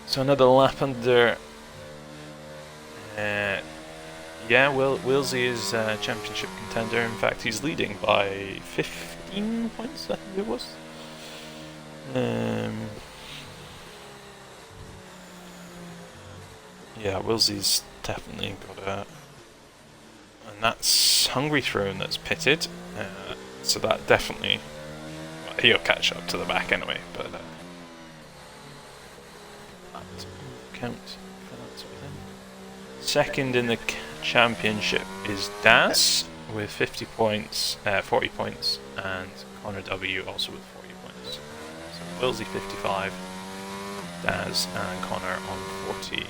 So another lap under. Yeah, Wilsey is championship contender. In fact, he's leading by 15 points, I think it was. Yeah, Wilsey's definitely got a... And that's Hungry Throne that's pitted. So that definitely... Well, he'll catch up to the back anyway, but... that will count for that sort of thing. Second in the championship is Daz with 50 points, 40 points, and Connor W also with 40 points. So Wilsey 55, Daz and Connor on 40.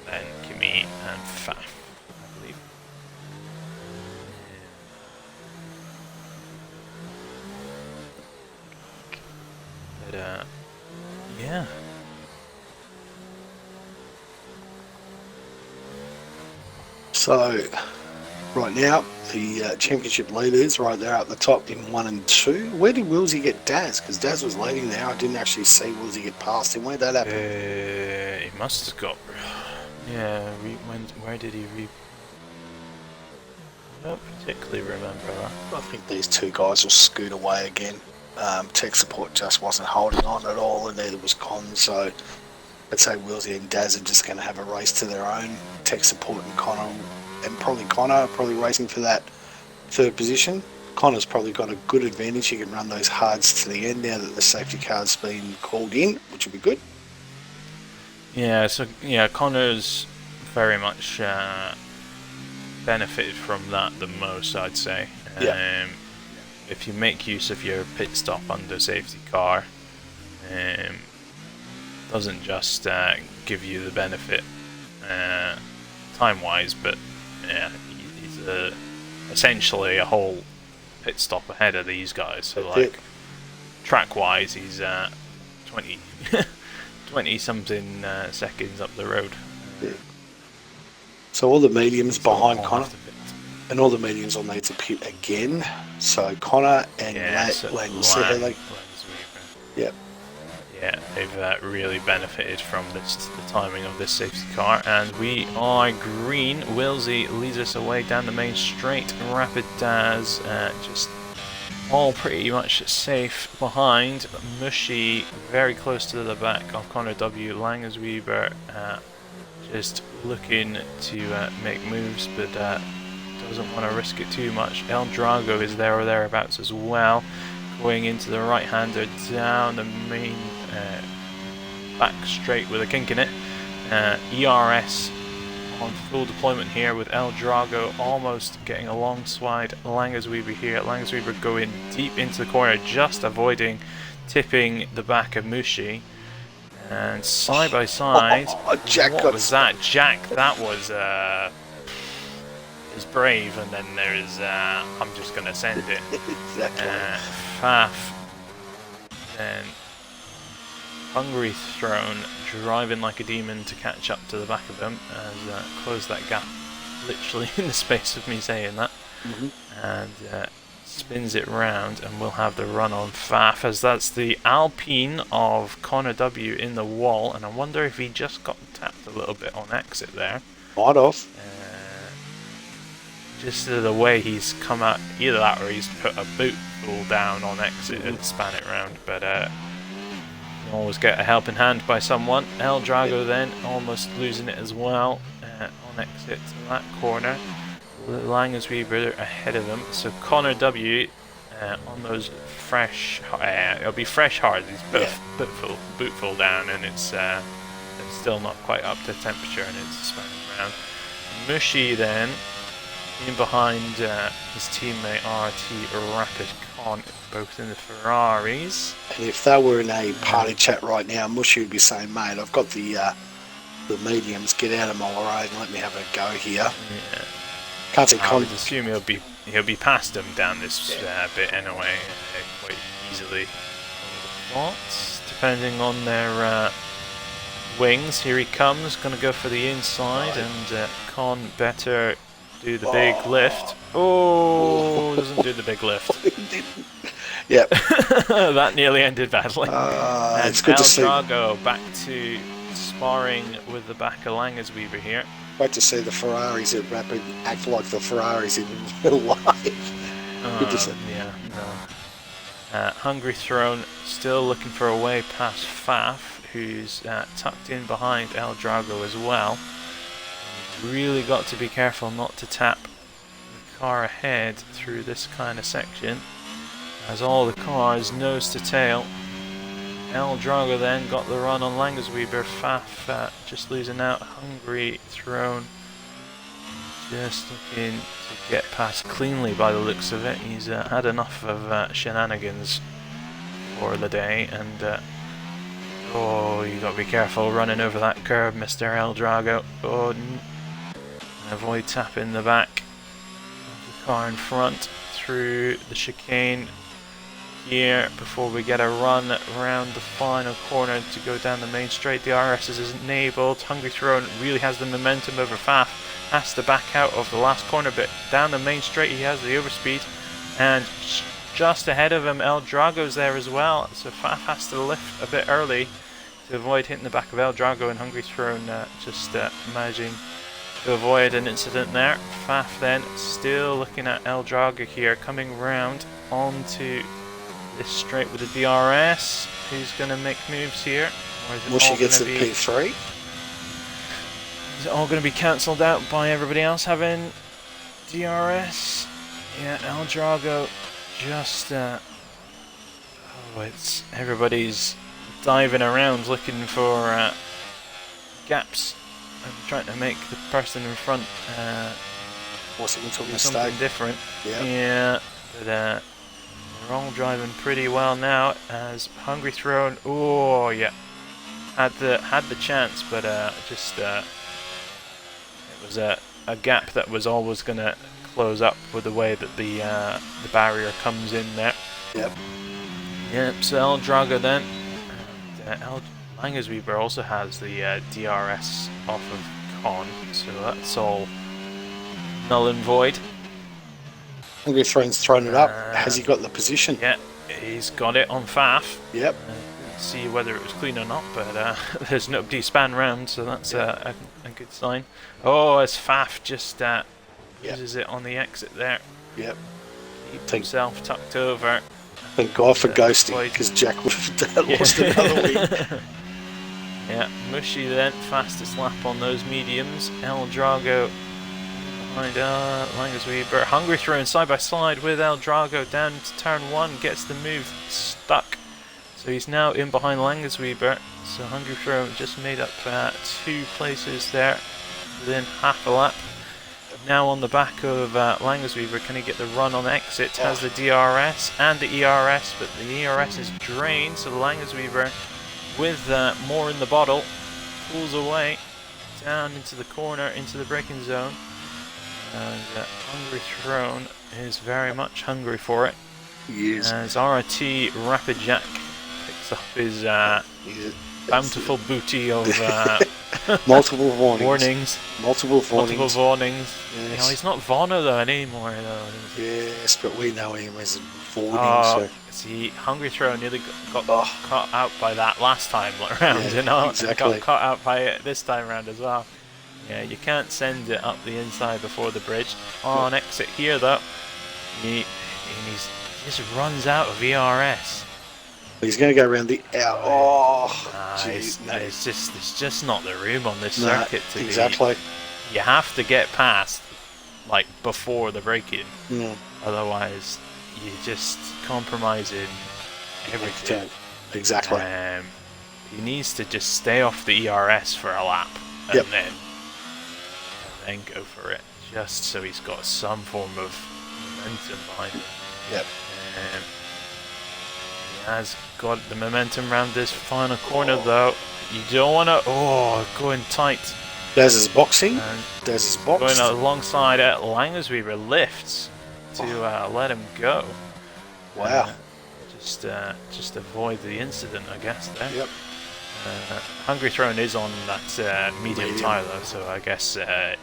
And Kimi and Faf, I believe. But yeah. So, right now, the championship leaders right there at the top in 1 and 2. Where did Wilsey get Daz? Because Daz was leading there. I didn't actually see Wilsey get past him. Where did that happen? He must have got... Yeah, where did he I don't particularly remember that. I think these two guys will scoot away again. Tech support just wasn't holding on at all, and neither was Con. So I'd say Wilsey and Daz are just going to have a race to their own. Tech support and Connor, and probably Connor, probably racing for that third position. Connor's probably got a good advantage. He can run those hards to the end now that the safety car's been called in, which will be good. Yeah, so yeah, Connor's very much benefited from that the most, I'd say. If you make use of your pit stop under safety car, doesn't just give you the benefit time-wise, but yeah, he's essentially a whole pit stop ahead of these guys. So That's like it. track-wise, he's 20, 20 something seconds up the road. So all the mediums behind I'll Connor, have to pit. and all the mediums will need to pit again. So Connor and So Lang, see how they. Lang- Yep. Yeah, they've really benefited from the timing of this safety car, and we are green. Wilsey leads us away down the main straight. Rapid Daz just all pretty much safe behind. Mushy very close to the back of Connor W. Langersweber just looking to make moves, but doesn't want to risk it too much. El Drago is there or thereabouts as well, going into the right-hander down the main back straight with a kink in it. ERS on full deployment here with El Drago almost getting alongside Langersweber here. Langersweber going deep into the corner, just avoiding tipping the back of Mushi. And side by side, Jack what got was that? Jack, that was is brave, and then there is I'm just gonna send it. Exactly. Faf, then Hungry Throne driving like a demon to catch up to the back of them, and close that gap literally in the space of me saying that. And spins it round, and we'll have the run on Faf, as that's the Alpine of Connor W in the wall, and I wonder if he just got tapped a little bit on exit there. Might off. Just the way he's come out, either that or he's put a boot full down on exit and span it round, but you always get a helping hand by someone. El Drago then almost losing it as well on exit to that corner. Langersweber ahead of them, so Connor W on those fresh, it'll be fresh hard. He's put a boot full down, and it's still not quite up to temperature, and it's spanning around. Mushy then in behind his teammate RT Rapid Con, both in the Ferraris. And if they were in a party chat right now, Mushy would be saying, "Mate, I've got the mediums. Get out of my way and let me have a go here." Yeah. Can't see I Con. would assume he'll be past him down this bit anyway, quite easily. Thoughts, depending on their wings. Here he comes, going to go for the inside, and Con better do the big lift. Oh, doesn't do the big lift. Yep. That nearly ended badly. And It's good El to see. Drago back to sparring with the back of Langersweber here. Great to see the Ferraris at Rapid act like the Ferraris in real life. Good to see. Yeah, no. Hungry Throne still looking for a way past Faf, who's tucked in behind El Drago as well. Really got to be careful not to tap the car ahead through this kind of section, as all the cars nose to tail. El Drago then got the run on Langersweber. Faf just losing out. Hungry Throne just looking to get past cleanly by the looks of it. He's had enough of shenanigans for the day, and oh, you got to be careful running over that curb, Mr. El Drago. Oh, and avoid tapping the back of the car in front through the chicane here before we get a run around the final corner to go down the main straight. The RS is enabled. Hungry Throne really has the momentum over Faf. Has to back out of the last corner, but down the main straight he has the overspeed, and just ahead of him El Drago's there as well, so Faf has to lift a bit early to avoid hitting the back of El Drago, and Hungry Throne just managing to avoid an incident there. Faf then still looking at El Drago here, coming round onto this straight with the DRS. Who's going to make moves here? Or is it Mushy all gets the gonna be, P3. is it all going to be cancelled out by everybody else having DRS? Yeah, El Drago just it's everybody's diving around looking for gaps and trying to make the person in front What's it into a do mistake? something different. Yeah. Yeah, but they're all driving pretty well now. As Hungry Throne, oh yeah, had the chance, but just it was a gap that was always gonna close up with the way that the barrier comes in there. Yep. Yep, so El Drago then. And Langersweeper also has the DRS off of Con, so that's all null and void. Hungry Throne's thrown it up. Has he got the position? Yeah, he's got it on Faf. Yep. See whether it was clean or not, but there's nobody span round, so that's a good sign. Oh, as Faf just loses it on the exit there. Yep. Keeps himself tucked over. Thank God for ghosting, because Jack would have lost another week. Yeah, Mushy then, fastest lap on those mediums. El Drago behind Langersweeper. Hungry Throne side by side with El Drago down to turn 1, gets the move stuck. So he's now in behind Langersweeper. So Hungry Throne just made up 2 places there within half a lap. Now on the back of Langersweeper, can he get the run on exit? Has the DRS and the ERS, but the ERS is drained, so Langersweeper with more in the bottle pulls away down into the corner, into the braking zone. And Hungry Throne is very much hungry for it. He is. As RRT Rapid Jack picks up his bountiful booty of multiple warnings. Multiple warnings. Yes. You know, he's not Vono though anymore though. Yes, but we know him as Warning. So. See, Hungry Throne nearly got caught out by that last time round, yeah, you know? Exactly. Got caught out by it this time round as well. Yeah, you can't send it up the inside before the bridge. On exit here though, he just runs out of ERS. He's going to go around the out. Oh, it's just not the room on this circuit to exactly. You have to get past like before the break-in, otherwise you're just compromising everything. Exactly. He needs to just stay off the ERS for a lap and then go for it, just so he's got some form of momentum behind him. Yep. He has got the momentum around this final corner though. You don't want to. Going tight. There's his boxing. There's his box. Going alongside it, Langersweeper lifts to let him go. Wow. Just avoid the incident, I guess. There. Yep. Hungry Throne is on that medium tyre though, so I guess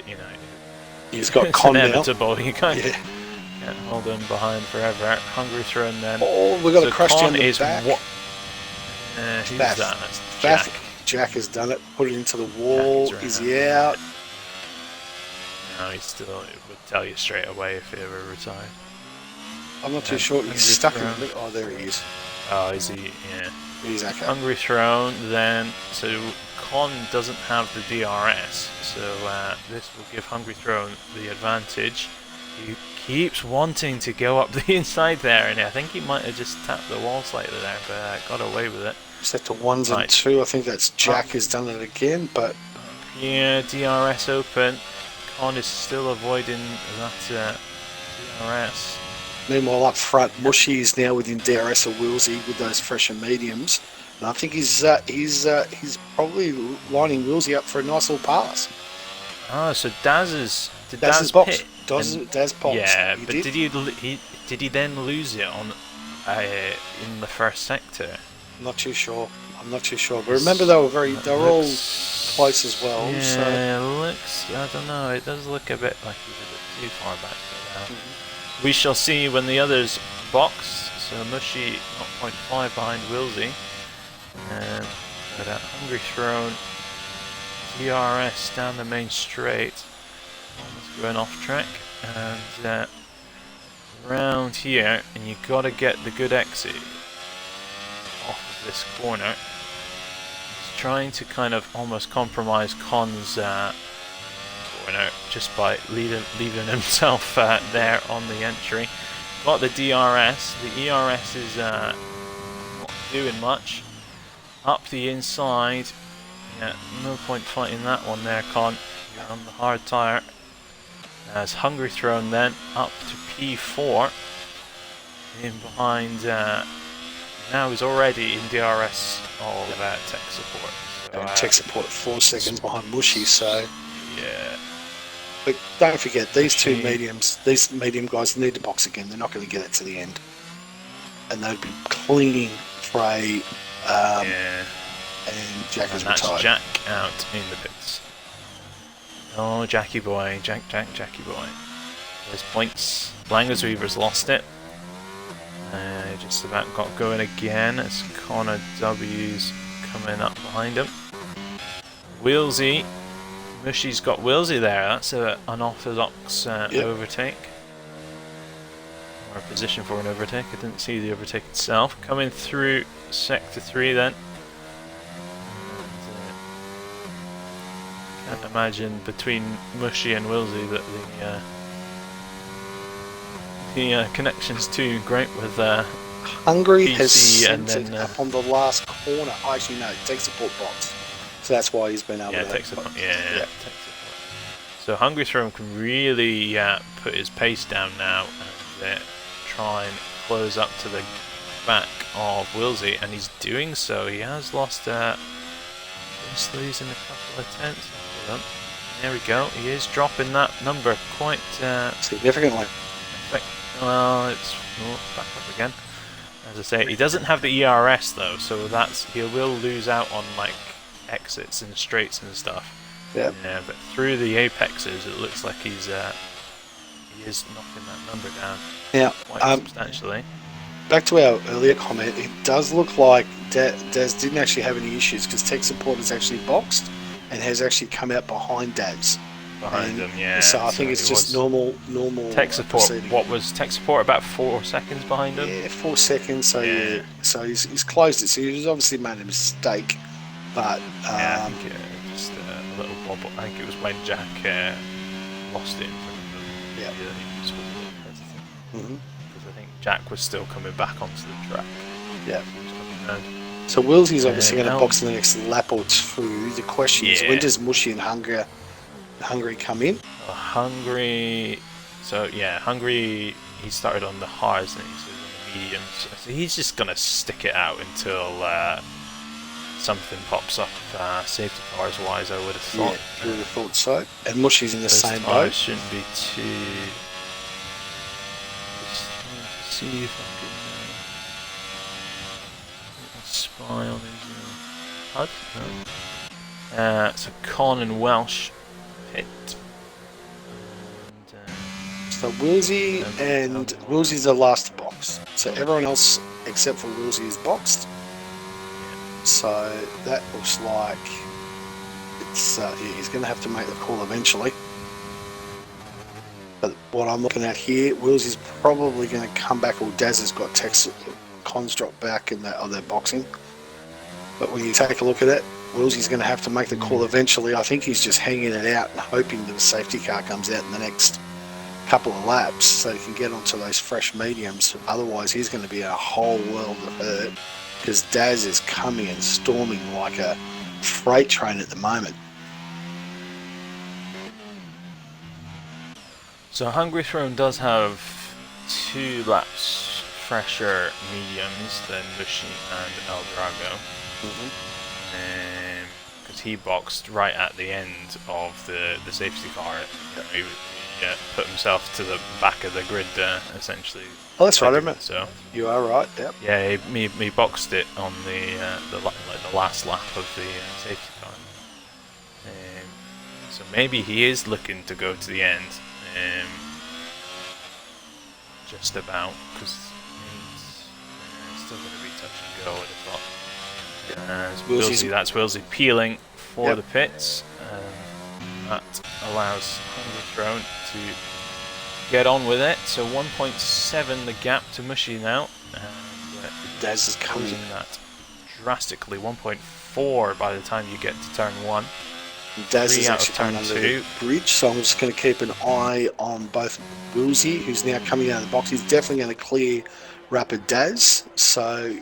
you know. He's got it's Con inevitable. now. You can't hold him behind forever. Hungry Throne then. Oh, we got a crash down the back. Who's that? That's Jack. Jack has done it. Put it into the wall. Is he out? No, he still would tell you straight away if he ever retired. I'm not too sure. He's stuck in the. Oh, there he is. Oh, is he? Yeah. He's okay. Hungry Throne then. So Con doesn't have the DRS, so this will give Hungry Throne the advantage. He keeps wanting to go up the inside there, and I think he might have just tapped the wall slightly there, but got away with it. Set to 1s and 2. I think that's Jack has done it again, but here DRS open. Con is still avoiding that DRS. Meanwhile, up front, Mushy is now within DRS of Wilsey with those fresher mediums, and I think he's probably lining Wilsey up for a nice little pass. Oh, so Daz box. pit? Daz popped. Yeah, he but did he then lose it on in the first sector? I'm not too sure. But remember, they were all close as well. Yeah, so. It looks. I don't know. It does look a bit like he's a bit too far back. But, we shall see when the others box. So Mushy 0.5 behind Wilsey. But Hungry Throne, DRS down the main straight. Almost going off track. And around here, and you got to get the good exit off of this corner. He's trying to kind of almost compromise Con's corner just by leaving himself there on the entry. Got the DRS. The ERS is not doing much. Up the inside. Yeah, no point fighting that one there, Con. You're on the hard tyre. As Hungry Throne then up to P4. In behind. Now he's already in DRS of tech support. So, tech support 4 seconds behind Mushy, so yeah. But don't forget, these two mediums, these medium guys need to box again. They're not going to get it to the end. And they'd be clinging Frey Yeah. and Jack is And that's retired. Jack out in the pits. Oh, Jackie boy. Jackie boy. There's points. Langers Weaver's lost it. Just about got going again as Connor W's coming up behind him. Wilsey. Mushy's got Wilsey there. That's an unorthodox overtake. Or a position for an overtake. I didn't see the overtake itself. Coming through Sector 3 then. Can't imagine between Mushy and Wilsey that the connection's too great with Hungary has PC and sent then, it up on the last corner. Actually, no, tech support box. So that's why he's been able to... tech support. Tech support. So Hungry Throne can really put his pace down now and try and close up to the back of Wilsey, and he's doing so. He has lost just losing a couple of tenths. There we go. He is dropping that number quite significantly. Well, it's back up again. As I say, he doesn't have the ERS though, so he will lose out on like exits and straights and stuff. Yeah. But through the apexes, it looks like he is knocking that number down quite substantially. Back to our earlier comment, it does look like Daz didn't actually have any issues because tech support is actually boxed and has actually come out behind Daz. Behind him, yeah. So I think it's just normal. Tech support. Proceeding. What was tech support? About 4 seconds behind him. Yeah, 4 seconds. So so he's closed it. So he's obviously made a mistake, but I think just a little wobble. I think it was when Jack lost it in front of him. Yeah. He was with the hesitant. Mm-hmm. Because I think Jack was still coming back onto the track. Yeah. He was coming round. So Willsy's obviously going to box in the next lap or two. The question is, when does Mushy and Hungary come in? Hungary. So yeah, Hungary. He started on the hards and he's on the mediums. So he's just gonna stick it out until something pops up safety cars wise. I would have thought. Yeah, you would have thought so. And Mushy's in the same I boat. shouldn't be too. Just trying to see if I can spy on his HUD. No. So Con and Welsh pit. So Willsy and Willsy's the last box. So everyone else except for Willsy is boxed. So that looks like it's he's going to have to make the call eventually. But what I'm looking at here, Willsy's probably going to come back, or Daz has got Cons drop back in they're boxing. But when you take a look at it, Willsy's going to have to make the call eventually. I think he's just hanging it out and hoping that a safety car comes out in the next couple of laps so he can get onto those fresh mediums. Otherwise, he's going to be a whole world of hurt because Daz is coming and storming like a freight train at the moment. So Hungry Throne does have 2 laps fresher mediums than Mushy and El Drago. Because he boxed right at the end of the safety car. He put himself to the back of the grid essentially. Oh, that's right, isn't it? So you are right. Yep. Yeah, he boxed it on the last lap of the safety car. So maybe he is looking to go to the end. Just about, because it's still going to be touch and go, I would have thought. That's Willsy peeling for the pits. That allows Hungry Throne to get on with it. So 1.7 the gap to Mushy now. Daz is coming. That drastically. 1.4 by the time you get to turn 1. Daz is actually coming under the bridge, so I'm just going to keep an eye on both Willsy, who's now coming out of the box. He's definitely going to clear Rapid Daz, so...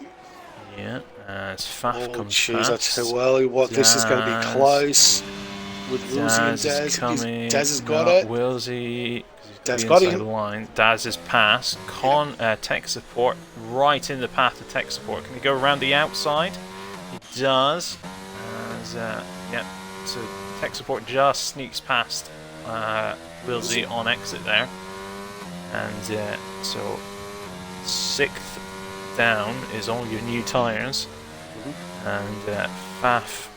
Yeah, as Faf comes fast. I tell you what, this is going to be close with Willsy and Daz. Daz has got it. Willsy... Daz got him. Line. Daz is passed. Tech support right in the path of tech support. Can he go around the outside? He does. So tech support just sneaks past Wilsey on exit there. And so 6th down is all your new tyres. And Faf,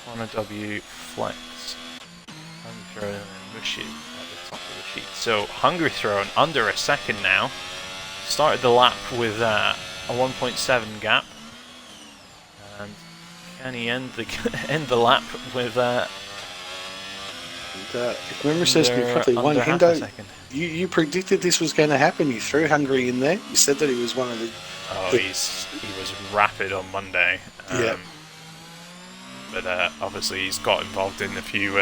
Connor W, Flex, Hungry Throne, and Mushy at the top of the sheet. So Hungry Throne under a second now. Started the lap with a 1.7 gap. And can he end the lap with if memory serves me correctly, one under half a Hendo, second? you predicted this was going to happen. You threw Hungary in there. You said that he was one of the. Oh, he was rapid on Monday. Yeah. But obviously he's got involved in a few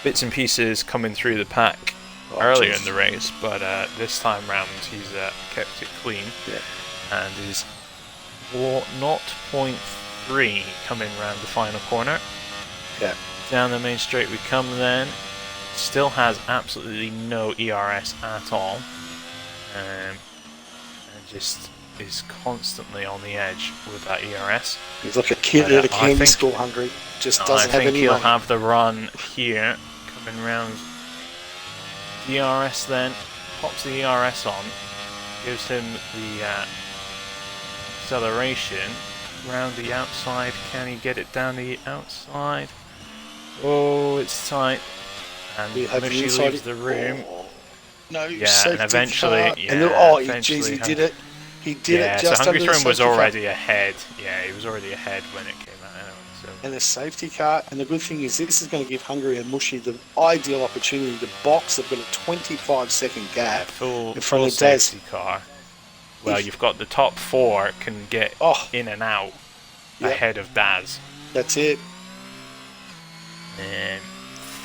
bits and pieces coming through the pack earlier in the race, but this time round he's kept it clean. Yeah. And is 0.3 coming round the final corner. Yeah. Down the main straight we come then. Still has absolutely no ERS at all. And just is constantly on the edge with that ERS. He's like a kid at a candy school hungry. Just doesn't have any I think he'll money. have the run here, coming round the ERS then, pops the ERS on, gives him the acceleration round the outside. Can he get it down the outside? Oh, it's tight. And Mushy leaves the room. Oh, no, Yeah, and eventually, geez, he did it. He did it just so Hungry under the Throne was safety car. already ahead. Yeah, he was already ahead when it came out anyway. So. And the safety car, and the good thing is this is going to give Hungary and Mushy the ideal opportunity to box. They've got a 25-second gap Full in front of safety Daz. car. Well, you've got the top 4 can get in and out ahead of Daz. That's it. And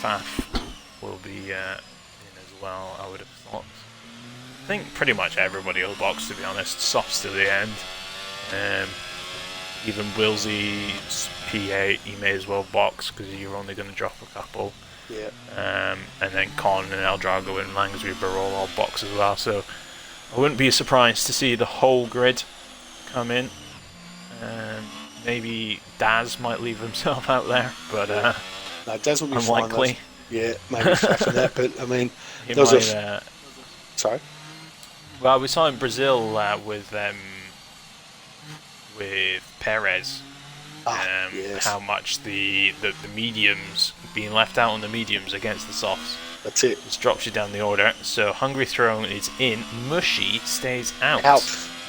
Faf will be in as well, I would have thought. I think pretty much everybody will box, to be honest. Softs to the end. Even Wilsey's P8, he may as well box because you're only going to drop a couple. Yeah. And then Con and El Drago and Langsby will all box as well. So I wouldn't be surprised to see the whole grid come in. Maybe Daz might leave himself out there, but no, Daz will be unlikely. fine. Yeah, maybe after that, but I mean, He those might, are. Sorry. Well, we saw in Brazil with Perez yes. how much the mediums being left out on the mediums against the softs. That's it. Just drops you down the order. So Hungry Throne is in. Mushy stays out.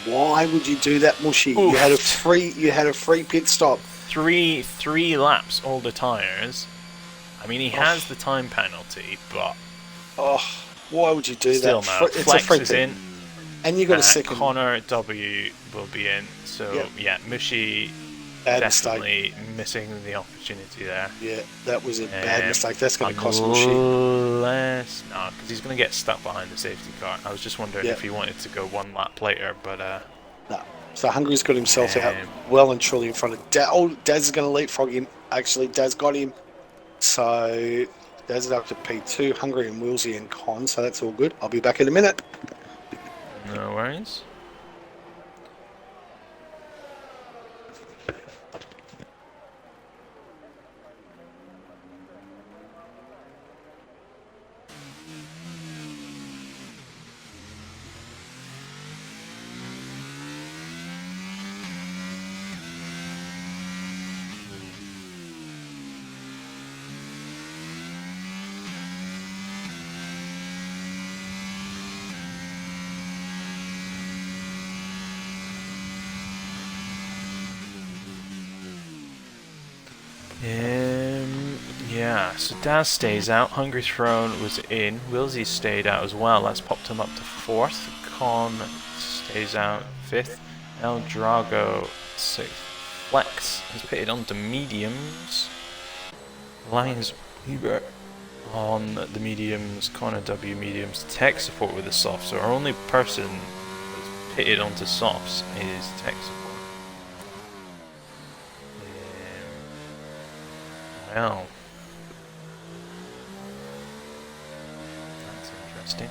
Why would you do that, Mushy? Oof. You had a free pit stop. Three laps, all the tyres. I mean, he has the time penalty, but why would you do still that? no. It's Flex a free is pit. in. And you got a second. Connor W will be in. So yeah, Mushy definitely missing the opportunity there. Yeah, that was a bad mistake. That's going to cost Mushy. Unless because he's going to get stuck behind the safety car. I was just wondering if he wanted to go one lap later, but no. So Hungary's got himself out well and truly in front of Daz. Daz is going to leapfrog him. Actually, Daz got him. So Daz is up to P2. Hungary and Wilsey and Con. So that's all good. I'll be back in a minute. No worries. Yeah, so Daz stays out, Hungry Throne was in, Wilsey stayed out as well, that's popped him up to 4th, Con stays out 5th, El Drago 6th, Flex has pitted onto mediums, Lions Weber on the mediums, Connor W mediums, tech support with the softs, so our only person that's pitted onto softs is tech support. Well, that's interesting.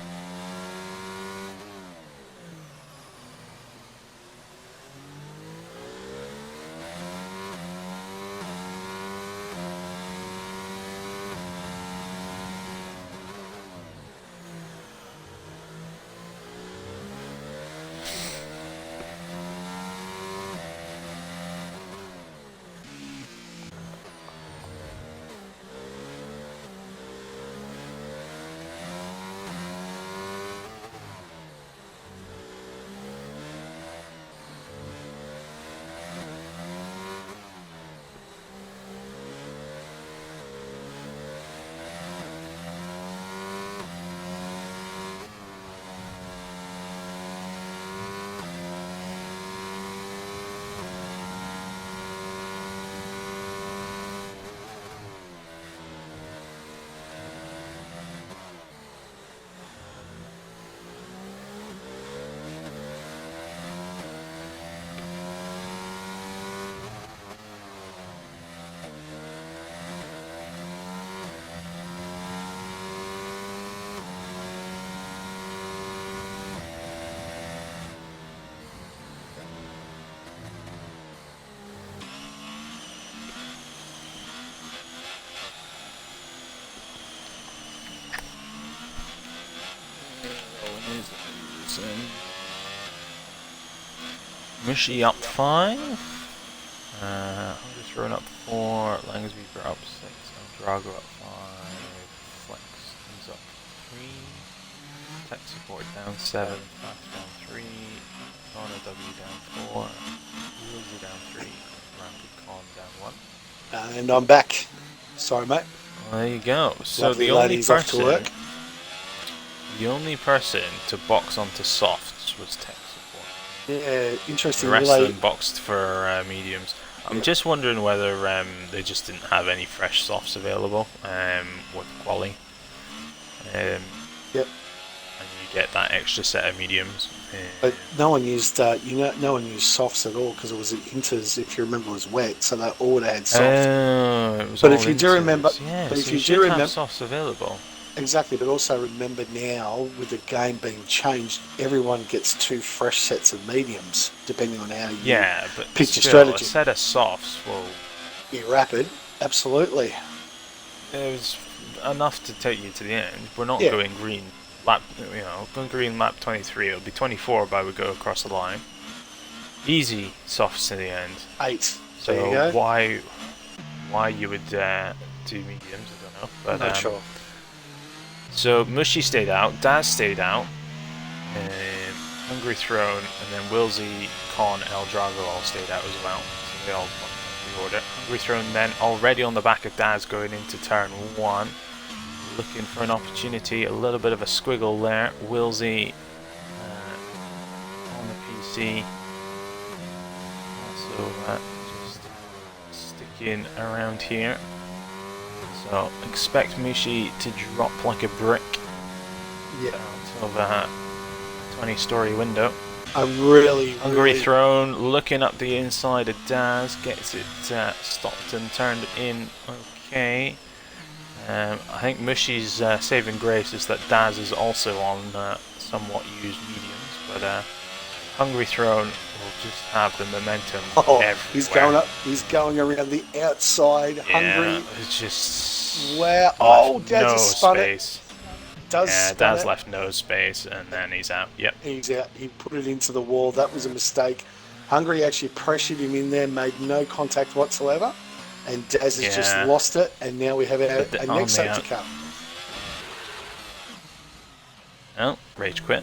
Wilson. Mushy up 5. Hunger's thrown up 4. Langsbeaver up 6. Drago up 5. Flex is up 3. Tech support down 7. Fast down 3. Connor W down 4. Wilsey down 3. Rapid Con down 1. And I'm back. Sorry, mate. Well, there you go. So Lovely the only ladies off to person, work. the only person to box onto softs was tech support. Yeah, interesting. The rest Really, of them boxed for mediums. I'm just wondering whether they just didn't have any fresh softs available with quali. Yep. And you get that extra set of mediums. But no one used, no one used softs at all because it was inters. If you remember, was wet, so they all had softs. It was But all if you do inters. remember- yeah, but if so you should do have remem- softs available. Exactly, but also remember now with the game being changed, everyone gets 2 fresh sets of mediums depending on how you Yeah, but pick your still, strategy. a set of softs will be rapid. Absolutely. it was enough to take you to the end. We're not Yeah. going green lap, going green lap 23. It'll be 24 by we go across the line. Easy softs to the end. 8. So there you go. why you would do mediums, I don't know. But Not sure. so Mushy stayed out, Daz stayed out, Hungry Throne, and then Wilsey, Con, El Drago all stayed out as well. So they all won the order. Hungry Throne then already on the back of Daz going into turn 1. Looking for an opportunity, a little bit of a squiggle there. Wilsey on the PC. Also just sticking around here. So expect Mushy to drop like a brick Yeah. out of a 20-story window. Really. Hungry Throne looking up the inside of Daz, gets it stopped and turned in. Okay. I think Mushy's saving grace is that Daz is also on somewhat used mediums, but Hungry Throne will just have the momentum everywhere. He's going up. He's going around the outside. Yeah, Hungry. it's just Wow. Oh, Daz no has spun space. it. Does Yeah, spun Daz it. left no space, and then he's out. Yep. He's out. He put it into the wall. That was a mistake. Hungry actually pressured him in there, made no contact whatsoever. And Daz has just Yeah. lost it. And now we have our on next the safety car. Oh, rage quit.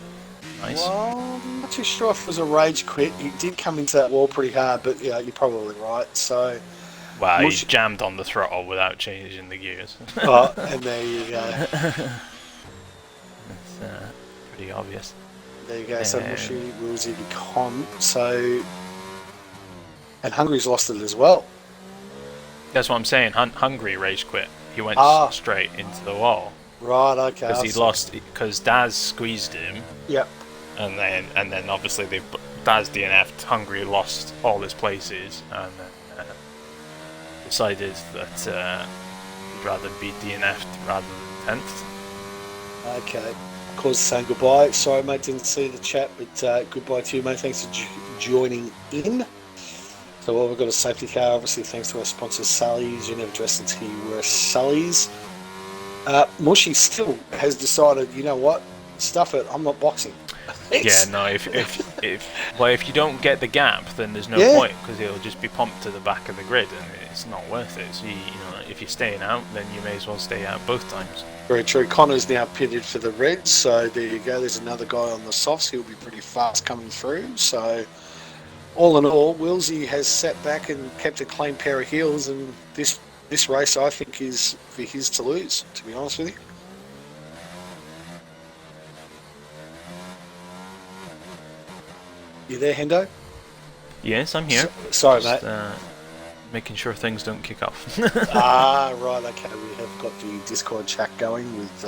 Nice. Well, I'm not too sure if it was a rage quit. He did come into that wall pretty hard, but yeah, you're probably right. So, Wow, Mush- he jammed on the throttle without changing the gears. and there you go. It's pretty obvious. There you go. So Yeah. Mushy Wilsey Con. So, and Hungry's lost it as well. That's what I'm saying. Hungry rage quit. He went Ah. straight into the wall Right. Okay. because I he see. lost. Because Daz squeezed him, Yep. and then obviously Daz DNF'd. Hungry lost all his places, and then decided that he'd rather be DNF'd rather than 10th. Okay. Of course, saying goodbye. Sorry, mate, didn't see the chat, but goodbye to you, mate. Thanks for joining in. So, well, we've got a safety car, obviously, thanks to our sponsor, Sully's. You never dress until you wear Sully's. Mushy still has decided, you know what? Stuff it. I'm not boxing. Yeah, no. If you don't get the gap, then there's no Yeah. point because it'll just be pumped to the back of the grid, and it's not worth it. So if you're staying out, then you may as well stay out both times. Very true. Connor's now pitted for the Reds, so there you go. There's another guy on the softs. He'll be pretty fast coming through. So, all in all, Wilsey has sat back and kept a clean pair of heels, and this race, I think, is for his to lose, to be honest with you. You there, Hendo? Yes, I'm here. Sorry, Just, mate. making sure things don't kick off. Right, okay. We have got the Discord chat going with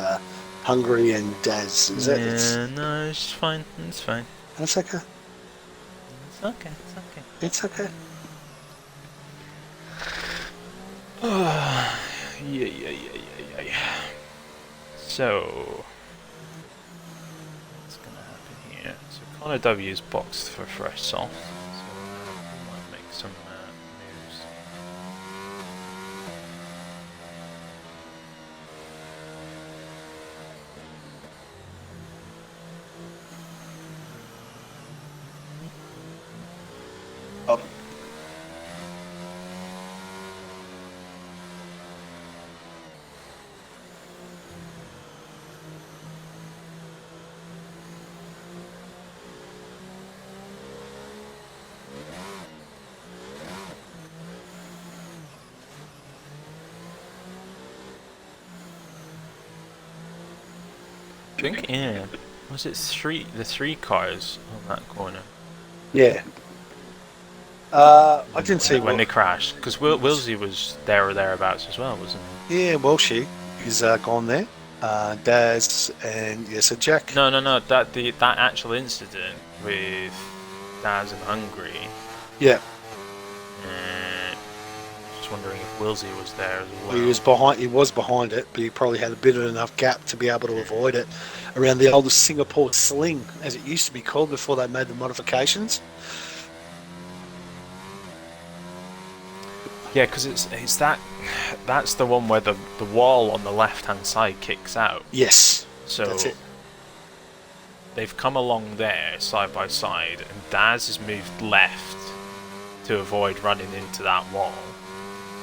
Hungry and Daz. Is that Yeah, no, it's fine. It's fine. That's okay. It's okay. It's okay. It's okay. Yeah. So, what's gonna happen here? So Connor W's boxed for fresh soft. So we might make some moves. I think, yeah. Was it the three cars on that corner? Yeah. I didn't see when they crashed, because Wilsey was there or thereabouts as well, wasn't he? Yeah, Welshie is gone there. Daz and yes, Jack. No. That actual incident with Daz and Hungary. Yeah. Just wondering if Wilsey was there as well. He was behind it, but he probably had a bit of enough gap to be able to avoid it around the old Singapore Sling, as it used to be called before they made the modifications. Yeah, because it's that's the one where the wall on the left hand side kicks out. Yes. So that's it. They've come along there side by side, and Daz has moved left to avoid running into that wall,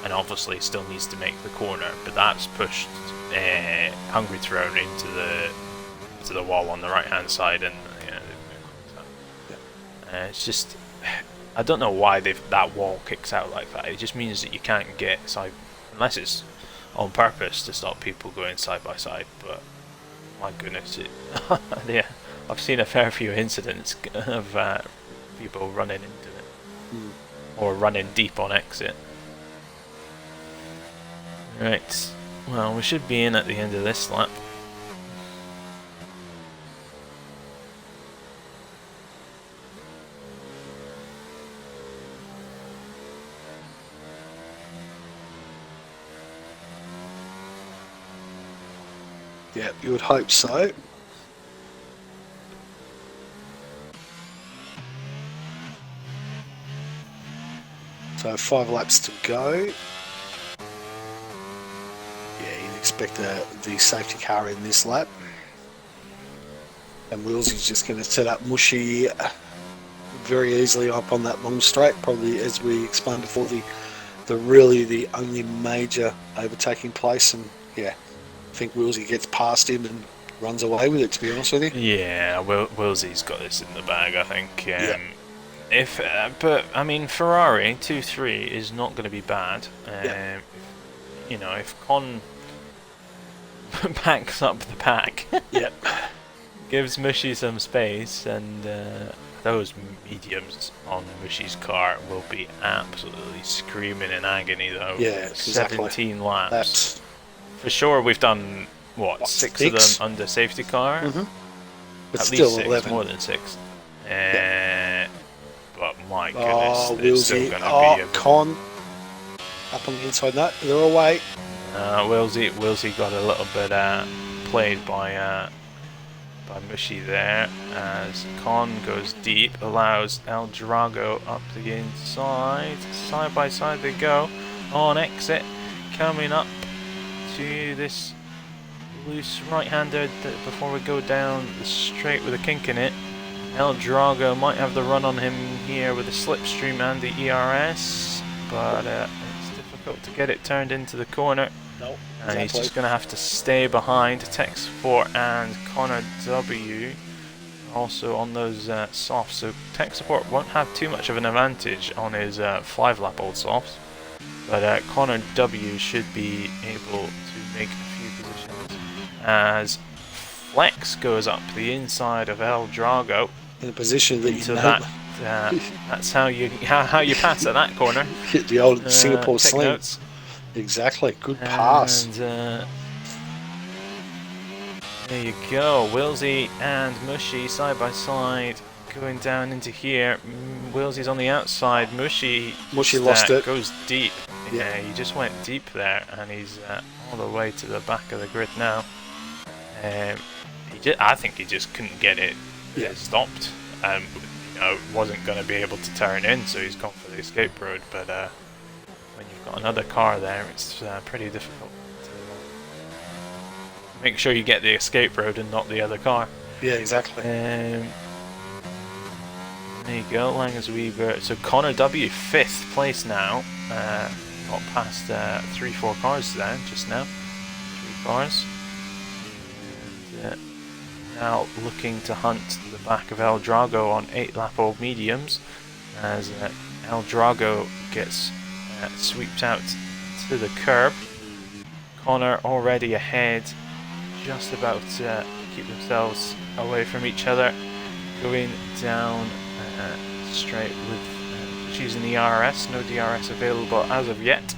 and obviously still needs to make the corner, but that's pushed Hungry Throne into the wall on the right hand side, and it's just, I don't know why that wall kicks out like that. It just means that you can't get side, unless it's on purpose to stop people going side by side. But my goodness, yeah, I've seen a fair few incidents of people running into it or running deep on exit. Right, well, we should be in at the end of this lap. Yeah, you would hope so. So 5 laps to go. Yeah, you'd expect the safety car in this lap. And Willsy's just going to set up Mushy very easily up on that long straight. Probably, as we explained before, the only major overtaking place. And yeah, I think Willsy gets past him and runs away with it, to be honest with you. Yeah, Willsy's got this in the bag, I think. Yeah. But I mean, Ferrari 2-3 is not going to be bad. Yeah. You know, if Con backs up the pack, Yep. gives Mushy some space, and those mediums on Mushy's car will be absolutely screaming in agony, though. Yeah, exactly. 17 laps. That's For sure, we've done what, six of them under safety car. but At still least 6, 11. more than 6. But my Oh, goodness, it's still Willsy. going Oh, to be Con. Up on the inside nut. They're away. Willsy got a little bit played by Mushy there, as Con goes deep, allows El Drago up the inside. Side by side they go on exit, coming up to this loose right-hander before we go down the straight with a kink in it. El Drago might have the run on him here with the slipstream and the ERS, but it's difficult to get it turned into the corner. Nope. And he's just going to have to stay behind Tex 4 and Connor W. Also on those softs. So Tech Support won't have too much of an advantage on his 5-lap old softs. But Connor W should be able to make a few positions. As Flex goes up the inside of El Drago. In a position that So that's how you pass at that corner. hit the old Singapore take Sling. notes. Exactly. Good pass. And there you go. Willsy and Mushy side by side going down into here. Willsy's on the outside. Mushy lost it. Goes deep. Yeah. He just went deep there, and he's all the way to the back of the grid now. I think he just couldn't get it stopped. Wasn't going to be able to turn in, so he's gone for the escape road. But when you've got another car there, it's pretty difficult to make sure you get the escape road and not the other car. Yeah, exactly. There you go, Langer's Weaver. So Connor W, 5th place now. Got past 3-4 cars there just now. 3 cars. And, now looking to hunt the back of El Drago on 8-lap old mediums, as El Drago gets swept out to the curb. Connor already ahead, just about keep themselves away from each other. Going down straight with just using the RS, no DRS available as of yet.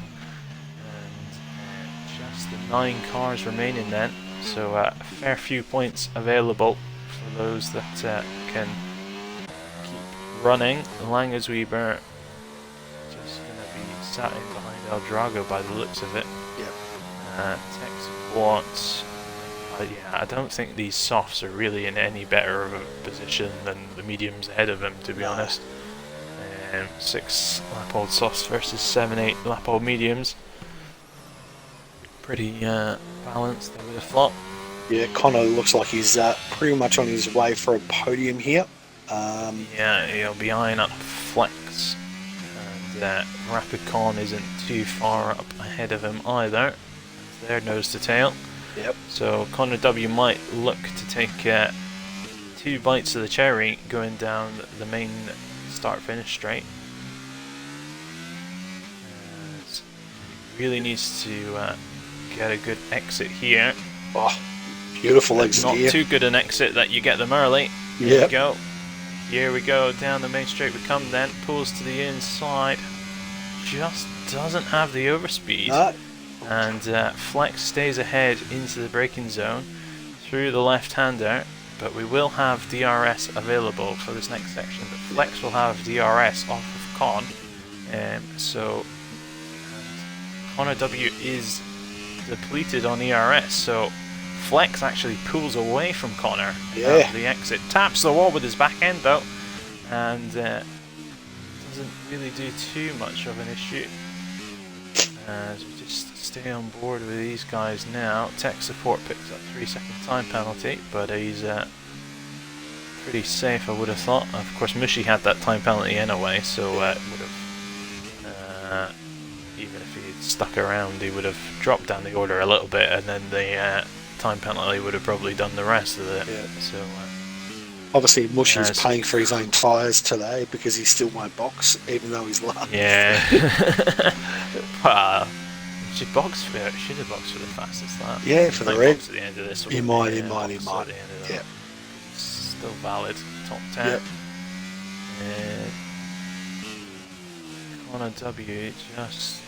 And just the 9 cars remaining then, so a fair few points available for those that can keep running. Langersweber just going to be sat in behind El Drago by the looks of it. Yep. Tech support. Yeah, I don't think these softs are really in any better of a position than the mediums ahead of them, to be honest. 6 lap-old softs versus 7-8 lap-old mediums. Pretty balanced, I would have thought. Yeah, Connor looks like he's pretty much on his way for a podium here. Yeah, he'll be eyeing up Flex. And Rapid Con isn't too far up ahead of him either. They're nose to tail. Yep. So Connor W might look to take 2 bites of the cherry going down the main start-finish straight. Really needs to get a good exit here. Oh, beautiful exit Not here. too good an exit that you get them early. Here Yep. we go. Here we go. Down the main straight we come then. Pulls to the inside. Just doesn't have the overspeed. No. And Flex stays ahead into the braking zone through the left-hander, but we will have DRS available for this next section. But Flex will have DRS off of Con, so Connor W is depleted on ERS, so Flex actually pulls away from Connor at the exit. Taps the wall with his back end though, and doesn't really do too much of an issue. As we just stay on board with these guys now. Tech support picks up 3-second time penalty, but he's pretty safe, I would have thought. Of course, Mushy had that time penalty anyway, so would have, even if he had stuck around, he would have dropped down the order a little bit, and then the time penalty would have probably done the rest of it. Yeah. So. Obviously, Mushy's paying for his own tyres today because he still won't box, even though he's last. Yeah. Should have boxed for the fastest lap. Yeah, for the red. At the end of this. He might. Yeah. Still valid. Top 10. Yep. Connor W just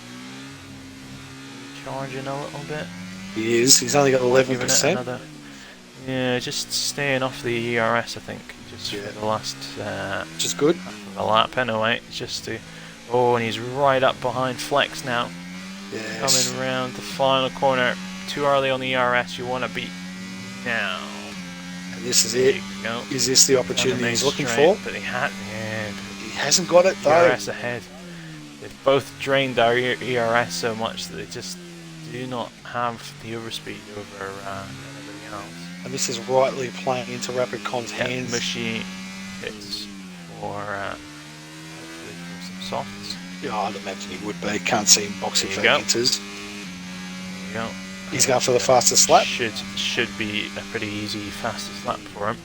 charging a little bit. He is. He's only got 11%. Yeah, just staying off the ERS, I think, just for the last which is good. half of the lap anyway, just to. Oh, and he's right up behind Flex now. Yes. Coming around the final corner, too early on the ERS. You want to beat now. And this is it. Is this the opportunity he's looking for? But he hasn't got it though. ERS ahead. They've both drained our ERS so much that they just do not have the overspeed over anybody else. And this is rightly playing into Rapid Con's hands. Mushy hits for hopefully for some softs. Yeah, I'd imagine he would be. Can't see him boxing for There you enters. There you go. He's going for the fastest lap. Should be a pretty easy fastest lap for him.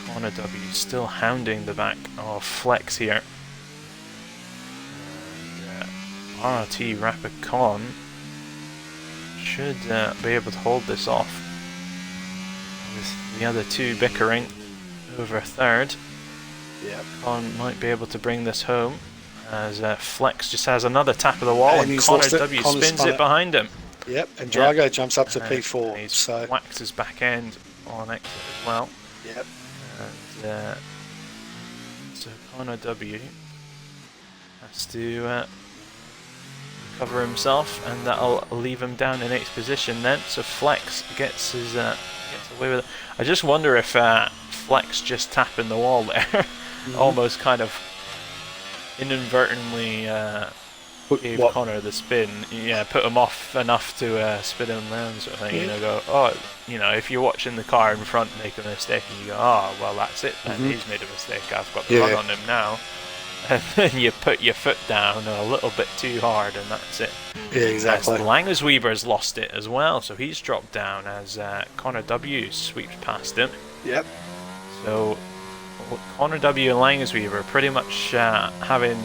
Connor W still hounding the back of Flex here. And, RRT Rapid Con should be able to hold this off with the other two bickering over third. Yep. Con might be able to bring this home as Flex just has another tap of the wall and he's Connor lost it. W Connor's spins spun it it. behind him. Yep, and Drago jumps up to P4. And he's So whacked his back end on exit as well. yep. And so Connor W has to cover himself, and that'll leave him down in 8th position then. So Flex gets his gets away with it. I just wonder if Flex just tapping the wall there almost kind of inadvertently gave Connor the spin. Yeah, put him off enough to spin him around, sort of thing. You know, go, oh, you know, if you're watching the car in front make a mistake and you go, oh, well, that's it then. He's made a mistake. I've got the run on him now. And then you put your foot down a little bit too hard, and that's it. Yeah, exactly. Langersweber's lost it as well, so he's dropped down as Connor W sweeps past him. Yep. So Connor W and Langersweber pretty much having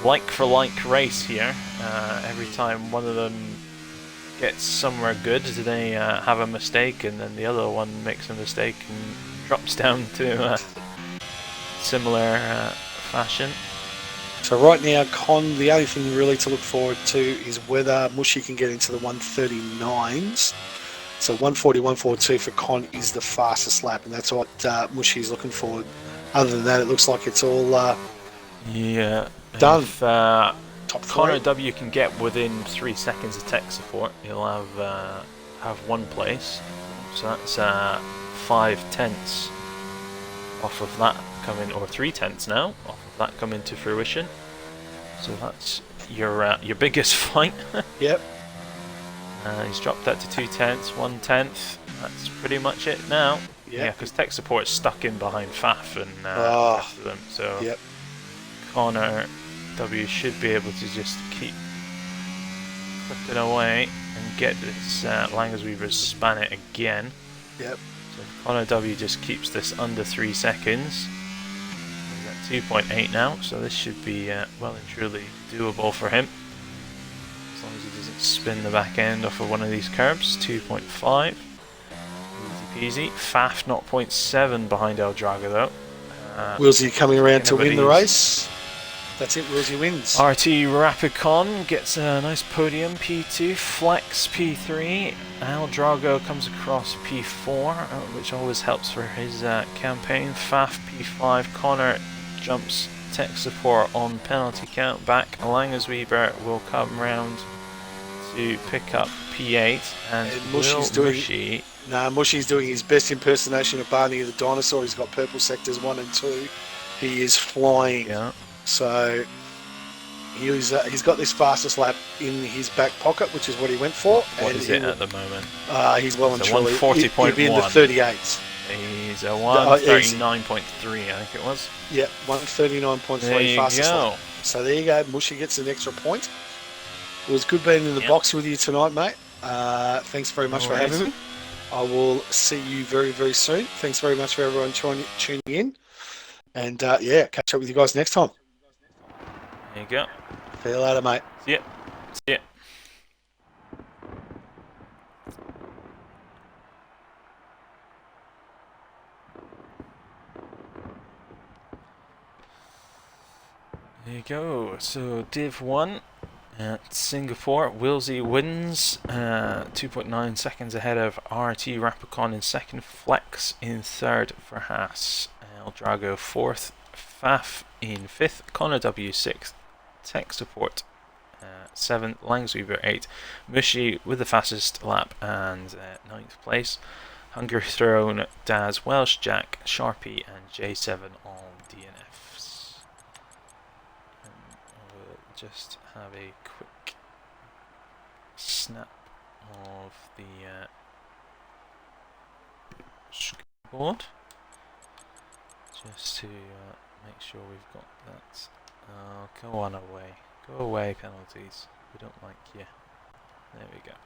like for like race here. Every time one of them gets somewhere good, they have a mistake, and then the other one makes a mistake and drops down to similar fashion. So right now, Con, the only thing really to look forward to is whether Mushy can get into the 139s. So 140, 142 for Con is the fastest lap, and that's what Mushy's looking for. Other than that, it looks like it's all yeah. done. If Top Connor 3. W can get within 3 seconds of tech support, he'll have 1 place. So that's 5/10 off of that coming, or 3/10 now off of that coming to fruition. So that's your biggest fight. Yep. He's dropped that to 2/10, 1/10. That's pretty much it now. Yep. Yeah, because tech support's stuck in behind Faf and the rest of them. So Yep. Connor W should be able to just keep clipping away and get this Langersweaver span it again. Yep. So if Connor W just keeps this under 3 seconds. He's at 2.8 now, so this should be well and truly doable for him. As long as he doesn't spin the back end off of one of these curbs. 2.5. Easy peasy. Faf 0.7 behind El Drago though. Wilsey coming around to win the anybody's- race. That's it, Wilsey wins. RT Rapidcon gets a nice podium, P2, Flex P3, Al Drago comes across P4, which always helps for his campaign. Faf P5, Connor jumps tech support on penalty count back. Langersweaver will come round to pick up P8, and Mushy's doing- Mushy's doing his best impersonation of Barney the Dinosaur. He's got purple sectors 1 and 2. He is flying. Yeah. So he's got this fastest lap in his back pocket, which is what he went for. What and is it at the moment? He's well and It's a truly. 140.1. He'll be in the 38s. He's a 139.3, I think it was. Yeah, 139.3 There you fastest go. lap. So there you go. Mushy gets an extra point. It was good being in the Yep. box with you tonight, mate. Thanks very much for having me. I will see you very, very soon. Thanks very much for everyone tuning in. And yeah, catch up with you guys next time. There you go. See you later, mate. See ya. See ya. There you go. So Div 1 at Singapore. Wilsey wins. 2.9 seconds ahead of RT Rapidcon in second. Flex in third for Haas. El Drago fourth. Faf in fifth. Connor W sixth. Tech support 7th, Langersweaver 8th, Mushy with the fastest lap and 9th place. Hunger Throne, Daz, Welsh Jack, Sharpie and J7 on DNFs. We'll just have a quick snap of the scoreboard just to make sure we've got that. Go on away. Go away, penalties. We don't like you. There we go.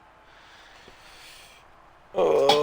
Oh.